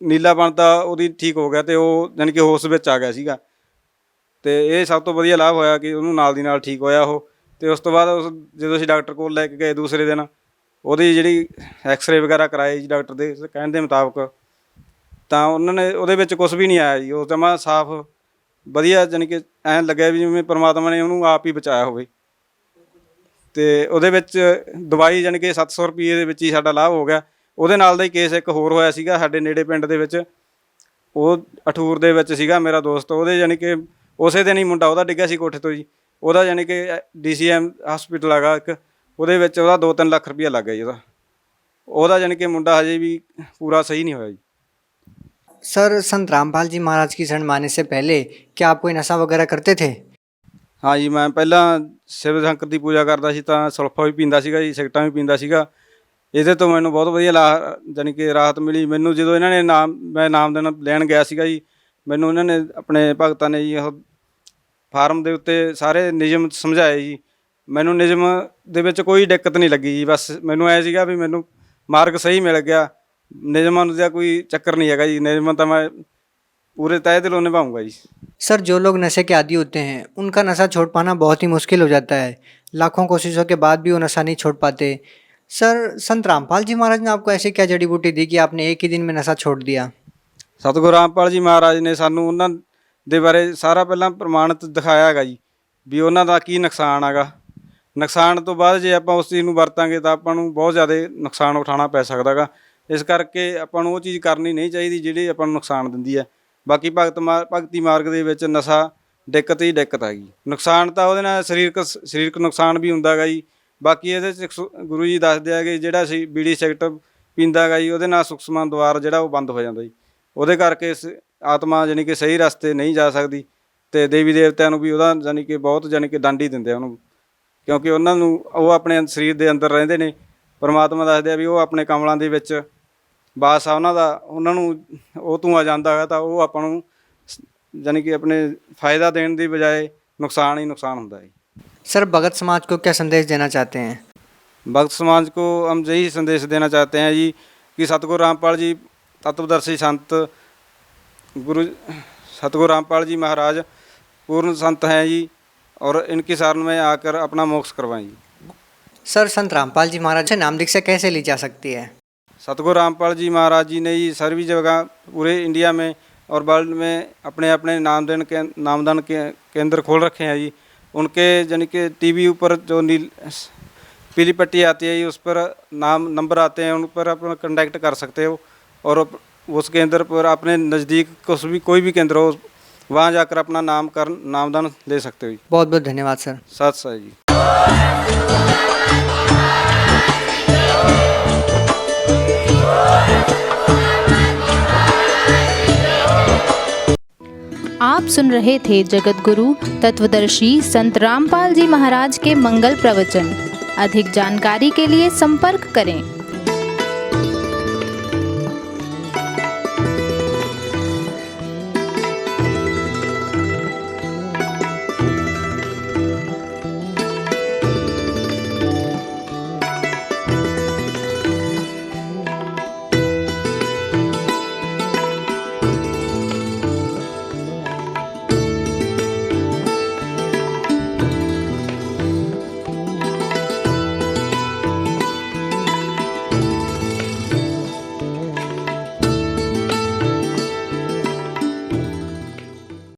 ਨੀਲਾਪਣ ਤਾਂ ਉਹਦੀ ਠੀਕ ਹੋ ਗਿਆ, ਤੇ ਉਹ ਜਾਣੀ ਕਿ ਹੋਸ਼ ਵਿੱਚ ਆ ਗਿਆ ਸੀਗਾ। ਤੇ ਇਹ ਸਭ ਤੋਂ ਵਧੀਆ ਲਾਭ ਹੋਇਆ ਕਿ ਉਹਨੂੰ ਨਾਲ ਦੀ ਨਾਲ ਠੀਕ ਹੋਇਆ ਉਹ। ਤੇ ਉਸ ਤੋਂ ਬਾਅਦ ਜਦੋਂ ਅਸੀਂ ਡਾਕਟਰ ਕੋਲ ਲੈ ਕੇ ਗਏ ਦੂਸਰੇ ਦਿਨ, ਉਹਦੀ ਜਿਹੜੀ ਐਕਸਰੇ ਵਗੈਰਾ ਕਰਾਏ ਜੀ ਡਾਕਟਰ ਦੇ ਕਹਿਣ ਦੇ ਮੁਤਾਬਕ, ਤਾਂ ਉਹਨਾਂ ਨੇ ਉਹਦੇ ਵਿੱਚ ਕੁਛ ਵੀ ਨਹੀਂ ਆਇਆ ਜੀ। ਉਹ ਜਮਾਂ ਸਾਫ਼ ਵਧੀਆ, ਜਾਣੀ ਕਿ ਐਂ ਲੱਗਿਆ ਵੀ ਜਿਵੇਂ ਪਰਮਾਤਮਾ ਨੇ ਉਹਨੂੰ ਆਪ ਹੀ ਬਚਾਇਆ ਹੋਵੇ। ਤੇ ਉਹਦੇ ਵਿੱਚ ਦਵਾਈ ਜਾਣੀ ਕਿ 700 ਰੁਪਏ ਦੇ ਵਿੱਚ ਹੀ ਸਾਡਾ ਲਾਭ ਹੋ ਗਿਆ। ਉਹਦੇ ਨਾਲ ਦਾ ਹੀ ਕੇਸ ਇੱਕ ਹੋਰ ਹੋਇਆ ਸੀਗਾ ਸਾਡੇ ਨੇੜੇ ਪਿੰਡ ਦੇ ਵਿੱਚ, ਉਹ ਅਠੂਰ ਦੇ ਵਿੱਚ ਸੀਗਾ ਮੇਰਾ ਦੋਸਤ। ਉਹਦੇ ਜਾਣੀ ਕਿ ਉਸੇ ਦਿਨ ਹੀ ਮੁੰਡਾ ਉਹਦਾ ਡਿੱਗਿਆ ਸੀ ਕੋਠੇ ਤੋਂ ਜੀ। ਉਹਦਾ ਜਾਣੀ ਕਿ DCM ਹਸਪੀਟਲ ਹੈਗਾ ਇੱਕ, ਉਹਦੇ ਵਿੱਚ ਉਹਦਾ 2-3 ਲੱਖ ਰੁਪਇਆ ਲੱਗ ਗਿਆ ਜੀ ਉਹਦਾ ਜਾਣੀ कि मुंडा हजे भी पूरा सही नहीं होया जी। सर, संत रामपाल जी महाराज की शरण माने से पहले क्या आप कोई नशा वगैरह करते थे? हाँ जी, मैं पहला शिव शंकर की पूजा करता सी, तां सुल्फा भी पींदा सीगा जी, सिगरटां भी पींदा सीगा। ਇਹਦੇ ਤੋਂ ਮੈਨੂੰ ਬਹੁਤ ਵਧੀਆ ਜਾਣੀ ਕਿ ਰਾਹਤ ਮਿਲੀ। ਮੈਨੂੰ ਜਦੋਂ ਇਹਨਾਂ ਨੇ ਮੈਂ ਨਾਮਦਾਨ ਲੈਣ ਗਿਆ ਸੀਗਾ ਜੀ, ਮੈਨੂੰ ਇਹਨਾਂ ਨੇ ਆਪਣੇ ਭਗਤਾਂ ਨੇ ਜੀ ਉਹ ਫਾਰਮ ਦੇ ਉੱਤੇ ਸਾਰੇ ਨਿਯਮ ਸਮਝਾਏ ਜੀ। ਮੈਨੂੰ ਨਿਯਮ ਦੇ ਵਿੱਚ ਕੋਈ ਦਿੱਕਤ ਨਹੀਂ ਲੱਗੀ ਜੀ। ਬਸ ਮੈਨੂੰ ਐ ਸੀਗਾ ਵੀ ਮੈਨੂੰ ਮਾਰਗ ਸਹੀ ਮਿਲ ਗਿਆ, ਨਿਯਮਾਂ ਦਾ ਕੋਈ ਚੱਕਰ नहीं हैगा जी। नियम तो मैं पूरे तय दिलों निभाऊंगा जी। सर, जो लोग नशे के आदी होते हैं उनका नशा छोड़ पाना बहुत ही मुश्किल हो जाता है। लाखों कोशिशों के बाद भी वो नशा नहीं छोड़ पाते। सर, संत रामपाल जी महाराज ने आपको ऐसी क्या जड़ी बूटी दी कि आपने एक ही दिन में नशा छोड़ दिया? ਸਤਿਗੁਰੂ ਰਾਮਪਾਲ ਜੀ ਮਹਾਰਾਜ ਨੇ ਸਾਨੂੰ ਉਹਨਾਂ ਦੇ ਬਾਰੇ ਸਾਰਾ ਪਹਿਲਾਂ ਪ੍ਰਮਾਣਿਤ ਦਿਖਾਇਆ ਹੈਗਾ ਜੀ, ਵੀ ਉਹਨਾਂ ਦਾ ਕੀ ਨੁਕਸਾਨ ਹੈਗਾ। ਨੁਕਸਾਨ ਤੋਂ ਬਾਅਦ ਜੇ ਆਪਾਂ ਉਸ ਚੀਜ਼ ਨੂੰ ਵਰਤਾਂਗੇ ਤਾਂ ਆਪਾਂ ਨੂੰ ਬਹੁਤ ਜ਼ਿਆਦਾ ਨੁਕਸਾਨ ਉਠਾਉਣਾ ਪੈ ਸਕਦਾ ਗਾ। ਇਸ ਕਰਕੇ ਆਪਾਂ ਨੂੰ ਉਹ ਚੀਜ਼ ਕਰਨੀ ਨਹੀਂ ਚਾਹੀਦੀ ਜਿਹੜੀ ਆਪਾਂ ਨੂੰ ਨੁਕਸਾਨ ਦਿੰਦੀ ਹੈ। ਬਾਕੀ ਭਗਤੀ ਮਾਰਗ ਦੇ ਵਿੱਚ ਨਸ਼ਾ ਦਿੱਕਤ ਹੀ ਦਿੱਕਤ ਹੈਗੀ। ਨੁਕਸਾਨ ਤਾਂ ਉਹਦੇ ਨਾਲ ਸਰੀਰਕ ਨੁਕਸਾਨ ਵੀ ਹੁੰਦਾ ਗਾ ਜੀ। ਬਾਕੀ ਇਹਦੇ 'ਚ ਗੁਰੂ ਜੀ ਦੱਸਦੇ ਆ ਕਿ ਜਿਹੜਾ ਅਸੀਂ ਬੀੜੀ ਸਿਗਰਟ ਪੀਂਦਾ ਗਾ ਜੀ, ਉਹਦੇ ਨਾਲ ਸੁਖਸਮਾ ਦੁਆਰ ਜਿਹੜਾ ਉਹ ਬੰਦ ਹੋ ਜਾਂਦਾ ਜੀ। ਉਹਦੇ ਕਰਕੇ ਆਤਮਾ ਜਾਣੀ ਕਿ ਸਹੀ ਰਸਤੇ ਨਹੀਂ ਜਾ ਸਕਦੀ, ਅਤੇ ਦੇਵੀ ਦੇਵਤਿਆਂ ਨੂੰ ਵੀ ਉਹਦਾ ਜਾਣੀ ਕਿ ਬਹੁਤ ਜਾਣੀ ਕਿ ਦੰਡ ਹੀ ਦਿੰਦੇ ਆ ਉਹਨੂੰ, ਕਿਉਂਕਿ ਉਹਨਾਂ ਨੂੰ ਉਹ ਆਪਣੇ ਸਰੀਰ ਦੇ ਅੰਦਰ ਰਹਿੰਦੇ ਨੇ। ਪਰਮਾਤਮਾ ਦੱਸਦੇ ਆ ਵੀ ਉਹ ਆਪਣੇ ਕਮਲਾਂ ਦੇ ਵਿੱਚ ਵਾਸ ਆ ਉਹਨਾਂ ਦਾ, ਉਹਨਾਂ ਨੂੰ ਉਹ ਧੂੰਆਂ ਜਾਂਦਾ ਹੈ ਤਾਂ ਉਹ ਆਪਾਂ ਨੂੰ ਜਾਣੀ कि अपने फ़ायदा देने की बजाय नुकसान ही नुकसान होता है। सर, भगत समाज को क्या संदेश देना चाहते हैं? भगत समाज को हम यही संदेश देना चाहते हैं जी कि सतगुरु रामपाल जी तत्वदर्शी संत गुरु सतगुरु रामपाल जी महाराज पूर्ण संत हैं जी, और इनकी शरण में आकर अपना मोक्ष करवाएं जी। सर, संत रामपाल जी महाराज से नाम दीक्षा कैसे ली जा सकती है? सतगुरु रामपाल जी महाराज जी ने जी सभी जगह पूरे इंडिया में और वर्ल्ड में अपने अपने नामदान केंद्र खोल रखे हैं जी। उनके यानी कि टीवी ऊपर जो पीली पट्टी आती है जी, उस पर नंबर आते हैं, उन पर आप कॉन्टैक्ट कर सकते हो, और उस केंद्र पर अपने नज़दीक कोई भी केंद्र हो वहाँ जाकर अपना नामदान ले सकते हो जी। बहुत बहुत धन्यवाद सर। सत सर जी। आप सुन रहे थे जगत गुरु तत्वदर्शी संत रामपाल जी महाराज के मंगल प्रवचन। अधिक जानकारी के लिए संपर्क करें।